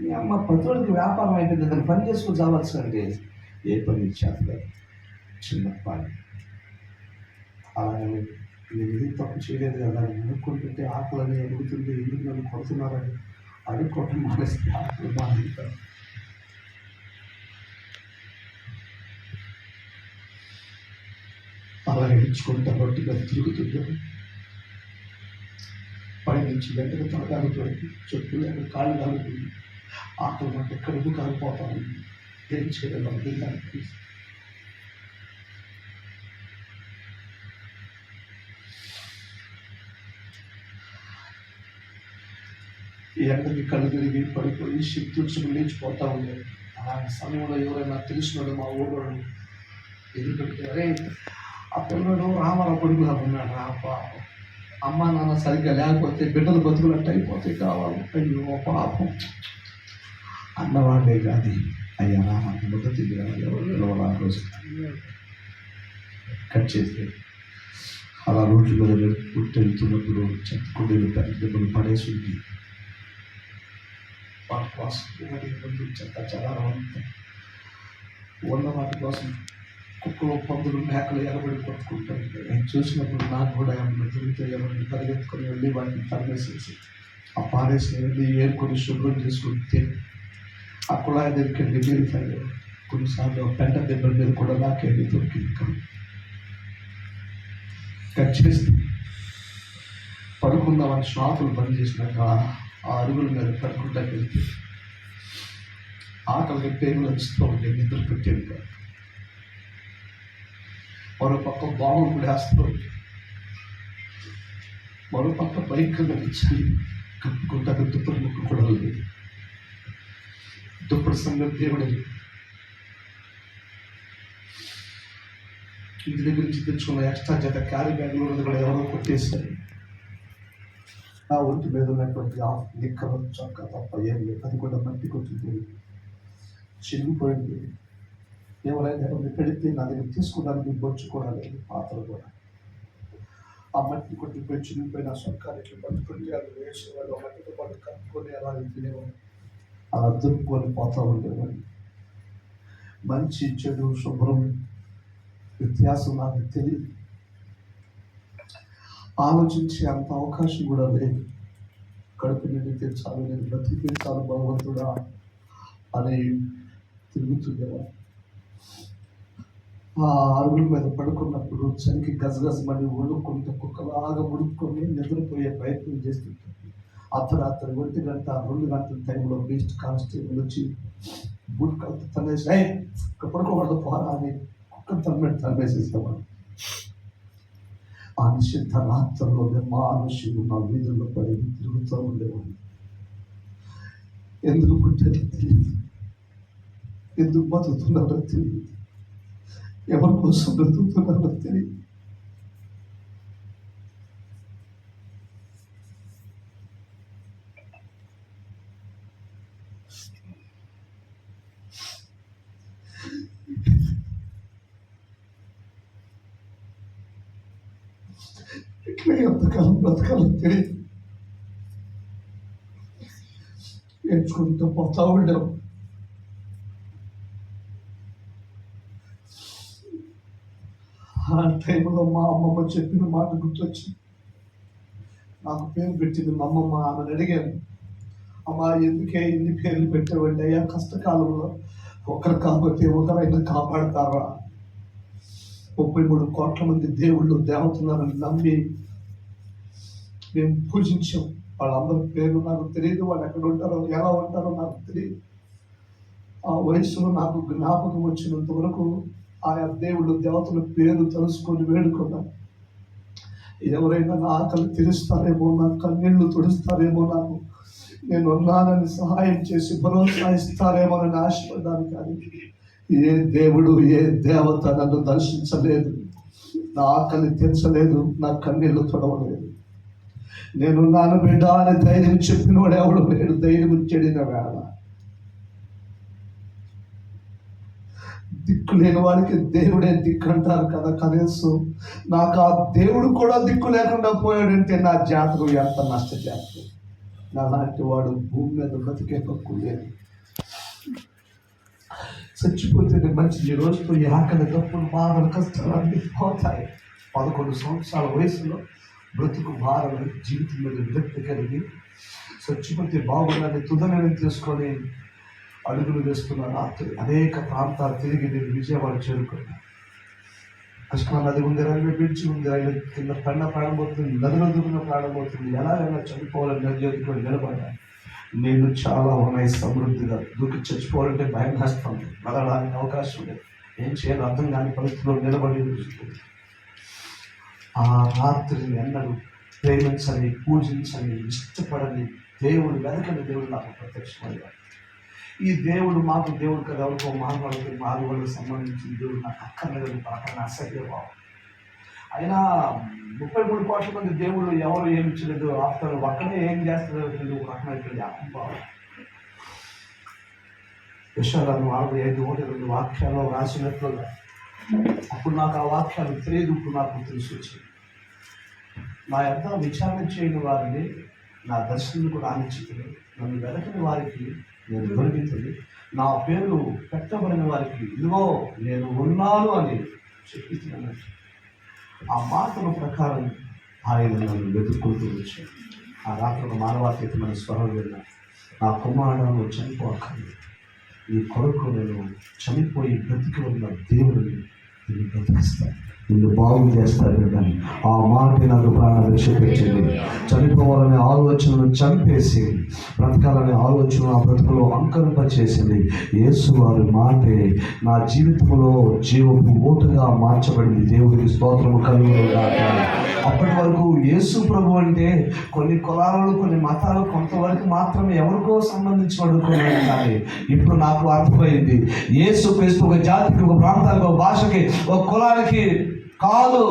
S1: మీ అమ్మ ప్రతిరోజుకి వ్యాపారం అయిపోయింది, దాన్ని పని చేసుకుని చావాల్సిందంటే ఏ పని ఇచ్చారు చిన్న పని. అలాగే నేను ఇది తప్పు చేయలేదు కదా, అనుకుంటుంటే ఆకులని అడుగుతుంటే ఎందుకు నన్ను కొడుతున్నారని అడుక్కోవటం మానేస్తే ఆకులు మానేస్తారు. అలా ఎంచుకుంటా రొట్టిగా తిరుగుతుంటారు. పైనుంచి వెంటనే తొలగాలుతుంది, చెట్టు లేక కాళ్ళు కాలుతుంది. ఆకులు అంటే కడుపు కాలిపోతాను. ఏం చేయడం అర్థం. ఈ ఎండకి కళ్ళు తిరిగి పడిపోయి శక్తి లేచిపోతా ఉండేది. అలాంటి సమయంలో ఎవరైనా తెలిసినాడు మా ఊళ్ళో ఎదురుపెట్టి, అరే ఆ పిల్లడు రామారావు కొడుకులా ఉన్నాడు, ఆ పాపం అమ్మ నాన్న సరిగ్గా లేకపోతే బిడ్డలు బతుకులట్టు అయిపోతాయి కావాలి. అయ్యో పాపం అన్నవాడే కాదు. అయ్యా నాకు ముద్ద తిరిగి ఎవరు రోజు కట్ చేస్తే అలా రోడ్లు మీద వెళ్తున్నప్పుడు చెత్తకుండీలు పెద్దలు పడేసి ఉంది. వాటి కోసం చెత్త చెదారం అంతా ఉన్న వాటి కోసం కుక్కలు పందులు మేకలు ఎగబడి కొట్టుకుంటాయి. నేను చూసినప్పుడు నాకు కూడా ఏమన్నా తిరిగితే ఎవరిని పరిగెత్తుకొని వెళ్ళి వాటిని తరిమేసేసి ఆ పారేసి వెళ్ళి ఏరుకొని శుభ్రం చేసుకుంటే ఆ కుళాయి దగ్గరికి వెళ్ళి నీళ్ళు తాగాను. కొన్నిసార్లు పెంట దెబ్బల మీద కూడా నాకేమి దొరికింది కాదు. కట్ చేసి పడుకుందామని శ్వాసలు బంద్ చేసినాక ఆ అరుగుల మీద పడుకుంటా వెళ్తే ఆకలికి పేగులు వస్తూ ఉంటే నిద్ర పెట్టేది కాదు. మరో పక్క బాగులు కూడా వేస్తూ ఉంటే, మరో పక్క భయంకరంగా చలి కప్పుకుంటా దుప్పటి ముక్కు కూడా లేదు. దుప్పటి సంగతి దేవుడు ఇంటి దగ్గర నుంచి తెచ్చుకున్న ఎక్స్ట్రా జత క్యారీ బ్యాగ్లో కూడా ఎవరో కొట్టేశారు. నా ఒంటి మీద ఉన్నటువంటి ఆ నిక్కర చొక్క తప్ప ఏం లేదు. అది కూడా మట్టి కొట్టింది, చిరిగిపోయింది. ఎవరైనా పెడితే నా దగ్గర తీసుకోవడానికి బొచ్చు కూడా లేదు, పాత్రలు కూడా. ఆ మట్టి కొట్టిపోయి చిరిగిపోయిన సొక్కానికి పట్టుకొని అది వేసేవాడు, మట్టితో పాటు కట్టుకొని అలా తినేవాడు, అలా దుర్పుకొని పోతా ఉండేవాడు. మంచి చెడు శుభ్రం వ్యత్యాసం నాకు తెలియదు, ఆలోచించే అంత అవకాశం కూడా లేదు. కడుపు నిండితే చాలు, నేను బ్రతికితే చాలు భగవంతుడా అని తిరుగుతుండేవాడు. ఆ అరుగుల మీద పడుకున్నప్పుడు చలికి గజగజమని వణుక్కుంటూ కుక్కలాగా ఉడుక్కొని నిద్రపోయే ప్రయత్నం చేస్తుంటాను. అర్ధరాత్రి 1 గంట 2 గంటల టైంలో బీస్ట్ కానిస్టేబుల్ వచ్చి బూట్ కలిపి తనేసి పడుకోకూడదు పోరా అని కుక్క తనబెట్టి తనవేసేసేవాడు. ఆ నిషిద్ధ రాత్రుల్లో నిర్మానుష్యులు నా వీధుల్లో పడి తిరుగుతూ ఉండేవాడు. ఎందుకు పుట్టారో తెలియదు, ఎందుకు బతుకుతున్నారో తెలియదు, ఎవరి కోసం బ్రతుకుతున్నారో తెలియదు. ఇట్లా ఎంతకాలం బ్రతకాలో తెలియదు. నేర్చుకుంటూ పోతా ఉండేవాడు. ఆ టైంలో మా అమ్మమ్మ చెప్పిన మాట గుర్తొచ్చి నాకు పేరు పెట్టింది మా అమ్మమ్మ. ఆమెను అడిగాను, అమ్మ ఎందుకే ఇన్ని పేర్లు పెట్టేవండి అయ్యా, కష్టకాలంలో ఒకరు కాకపోతే ఒకరైనా కాపాడతారా? 33 కోట్ల మంది దేవుళ్ళు దేవతలను నమ్మి మేము పూజించాం. వాళ్ళందరి పేర్లు నాకు తెలియదు, వాళ్ళు ఎక్కడ ఉంటారో ఎలా ఉంటారో నాకు తెలియదు. ఆ వయసులో నాకు జ్ఞాపకం వచ్చినంత వరకు ఆయా దేవుళ్ళు దేవతల పేరు తెలుసుకొని వేడుకున్నాను. ఎవరైనా నా ఆకలి తీరుస్తారేమో, నా కన్నీళ్లు తుడుస్తారేమో, నాకు నేను ఉన్నానని సహాయం చేసి భరోసా ఇస్తారేమోనని ఆశపడ్డాను. కానీ ఏ దేవుడు ఏ దేవత నన్ను దర్శించలేదు, నా ఆకలి తీర్చలేదు, నా కన్నీళ్లు తొడవలేదు. నేను నాన్న బిడ్డ అని ధైర్యం చెప్పినవాడు ఎవడు లేడు. ధైర్యం చెడిన వేళ దిక్కు లేని వాడికి దేవుడే దిక్కు అంటారు కదా. కనీసం నాకు ఆ దేవుడు కూడా దిక్కు లేకుండా పోయాడంటే నా జాతకం ఎంత నష్ట జాతకం. నా లాంటి వాడు భూమి మీద బ్రతికే హక్కు లేదు. చచ్చిపోతేనే మంచిది. ఈ రోజుతో ఈ ఆకలి తప్పులు బాధలు కష్టాలన్నీ పోతాయి. 11 సంవత్సరాల వయసులో బ్రతుకు భారం జీవితం మీద విరక్తి కలిగి చచ్చిపోతే బాగుందని తుదనని తీసుకొని అడుగులు వేస్తున్న రాత్రి అనేక ప్రాంతాలు తిరిగి నేను విజయవాడ చేరుకున్నాను. కృష్ణా నది ఉంది, రైల్వే బ్రిడ్జ్ ఉంది, రైల్వే కింద ప్రారంభమవుతుంది, నదిలో దిగున ప్రారంభమవుతుంది. ఎలాగైనా చనిపోవాలని నిర్ణయించుకొని నిలబడ్డాను. నేను చాలా ఉన్నాయి సమృద్ధిగా. దూకి చచ్చిపోవాలంటే భయం వేస్తాను, బదలడానికి అవకాశం లేదు. ఏం చేయాలో అర్థం కాని పరిస్థితుల్లో నిలబడి ఆ రాత్రిని ఎన్నడూ ప్రేమించని, పూజించని, ఇష్టపడని దేవుడు, వెనకని దేవుడు నాకు ప్రత్యక్షమయ్యాడు. ఈ దేవుడు మాకు దేవుడు కదా, ఎవరికో మానవాళ్ళకి మానవాళ్ళకి సంబంధించిన దేవుడు నాకు అక్కర్లేదు, పక్కన అసహ్యభావం. అయినా 33 కోట్ల మంది దేవుళ్ళు ఎవరు ఏమి ఇచ్చలేదు. ఆఫ్టర్ ఒక్కడే ఏం చేస్తారో తెలియదు, ఒక రకమైనటువంటి అహంభావం. యెషయాను 45:1-2 వాక్యాల్లో రాసినట్లుగా అప్పుడు నాకు ఆ వాక్యాలు తెలియదు, ఇప్పుడు నాకు తెలిసి వచ్చింది. నా యొక్క విచారణ చేయని వారిని నా దర్శనం కూడా ఆనిచ్చింది. నన్ను వెనకని వారికి నేను దొరికింది. నా పేరు పెట్టబడిన వారికి ఇదిగో నేను ఉన్నాను అని చెప్తున్నాను. ఆ మాటల ప్రకారం ఆయన నన్ను వెతుక్కుంటూ వచ్చాను. ఆ రాత్రి ఒక మానవాతీతమైన స్వరం విన్నా, నా కుమారుడు చనిపోకండి, నీ కొరకు నేను చనిపోయి బ్రతికి ఉన్న దేవుడిని నిన్ను బ్రతికిస్తాను, నిన్ను బాగు చేస్తాను కానీ ఆ మాట నాకు ప్రాణభిక్ష పెట్టింది. చనిపోవాలనే ఆలోచనను చంపేసి బ్రతకాలనే ఆలోచన ఆ బ్రతుకులో అంకరింపచేసింది. యేసు వారి మాటే నా జీవితంలో జీవపు ఓటుగా మార్చబడింది. దేవుడికి స్తోత్రము కలుగునుగాక. అప్పటి వరకు యేసు ప్రభు అంటే కొన్ని కులాలు, కొన్ని మతాలు కొంతవరకు మాత్రమే ఎవరికో సంబంధించి అనుకున్నాను. కానీ ఇప్పుడు నాకు అర్థమైంది, యేసు క్రీస్తు ఒక జాతికి, ఒక ప్రాంతానికి, ఒక భాషకి, ఒక కులానికి కాదు.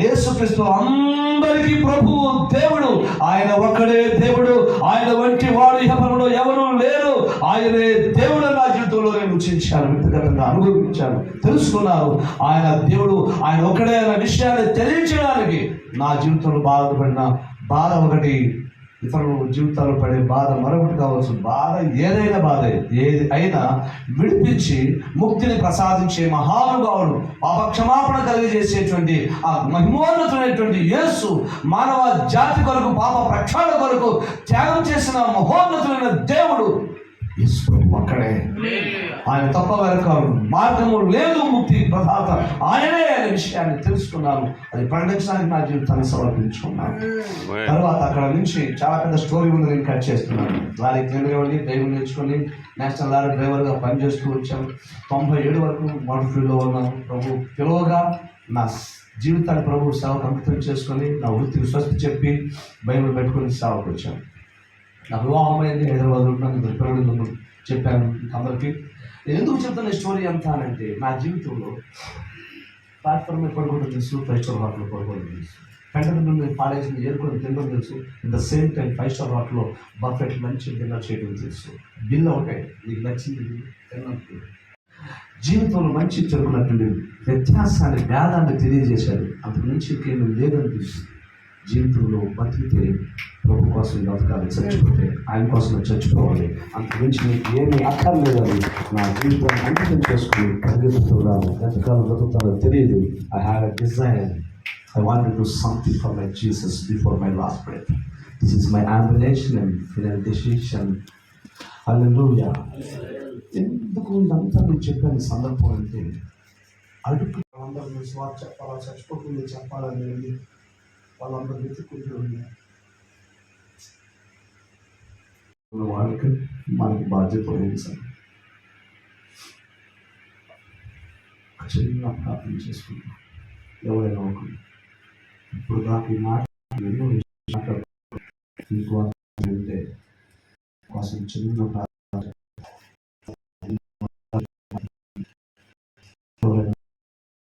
S1: యేసుక్రీస్తు అందరికీ ప్రభువు, దేవుడు. ఆయన ఒక్కడే దేవుడు. ఆయన వంటి వాడు ఇహపరములో ఎవరు లేరు. ఆయనే దేవుడు. నా జీవితంలో నేను రుచించాను, వ్యక్తిగతంగా అనుభవించాను, తెలుసుకున్నాను. ఆయన దేవుడు, ఆయన ఒక్కడే అన్న విషయాన్ని తెలియచేయడానికి నా జీవితంలో బాధపడిన బాధ ఒకటి, ఇతరుల జీవితాలు పడే బాధ మరొకటి కావచ్చు. బాధ ఏదైనా బాధ ఏది అయినా విడిపించి ముక్తిని ప్రసాదించే మహానుభావుడు, పాప క్షమాపణ కలిగజేసేటువంటి ఆ మహిమోన్నతుడైనటువంటి యేసు మానవ జాతి కొరకు, పాప ప్రక్షాళన కొరకు త్యాగం చేసిన మహోన్నతుడైన దేవుడు యేసు ఒక్కడే. ఆయన తప్ప వెనక మార్గము లేదు, ముక్తి ప్రదాత ఆయనే అనే విషయాన్ని తెలుసుకున్నాను. అది ప్రకటించడానికి నా జీవితాన్ని సమర్పించుకున్నాను. తర్వాత అక్కడ నుంచి చాలా పెద్ద స్టోరీ ఉంది, నేను కట్ చేస్తున్నాను. లారీ క్లీనర్గా వెళ్ళి డ్రైవింగ్ నేర్చుకొని నేషనల్ లారీ డ్రైవర్గా పనిచేస్తూ వచ్చాను. 97 వరకు మోటార్ ఫీల్డ్లో ఉన్నాను. ప్రభు పిలువగా నా జీవితాన్ని ప్రభు సేవకు అంకితం చేసుకొని నా వృత్తికి స్వస్తి చెప్పి బైబిల్ పెట్టుకొని సేవకు వచ్చాను. నా వివాహం అయింది, హైదరాబాద్లో ఉన్నాను. ఇద్దరు పిల్లలు చెప్పాను అందరికీ. నేను ఎందుకు చెప్తాను ఈ స్టోరీ అంతా అంటే, నా జీవితంలో ప్లాట్ఫామ్ మీద పడుకోవడం తెలుసు, 5 స్టార్ హోటల్లో పడుకోవడం తెలుసు, పెంటల మీద పాడేసింది ఏరుకొని తినడం తెలుసు. In the same time 5 star హోటల్లో బఫెట్ మంచి డిన్నర్ చేయడం తెలుసు. బిల్ ఒకటే, నీకు నచ్చింది తిన్నట్టు. జీవితంలో మంచి చెరుకున్నటువంటి వ్యత్యాసాన్ని, భేదాన్ని తెలియజేశాడు. అంతకు మించి ఇంకేమీ లేదనిపిస్తుంది. జీవితంలో బతికితే ప్రభు కోసం బతకాలి, చచ్చిపోతే ఆయన కోసం చచ్చిపోవాలి. అంతకుమించి నీకు ఏమీ అక్కర్లేదని నా జీవితాన్ని అంకితం చేసుకుని పరిగెత్తుతున్నాను. ఎంతకాలం బతుకుతానో తెలియదు. I have a desire. I want to do something for my Jesus before my last breath. This is my ambition and final decision. Hallelujah. ఎందుకు ఇదంతా నేను చెప్పాను సందర్భం అంటే, అడుగు అందరూ స్వార్థ చెప్పాలా, చచ్చిపోతుంది చెప్పాలని వాళ్ళందరూ వెతుక్కుంటూ వాళ్ళకి మనకి బాధ్యత వహించాలి. చిన్న ప్రార్థన చేసుకుంటాం. ఎవరైనా ఒకరు ఇప్పుడు దాకా ఈ మాట ఎన్నో మాట్లాడుతుంటే కోసం చిన్న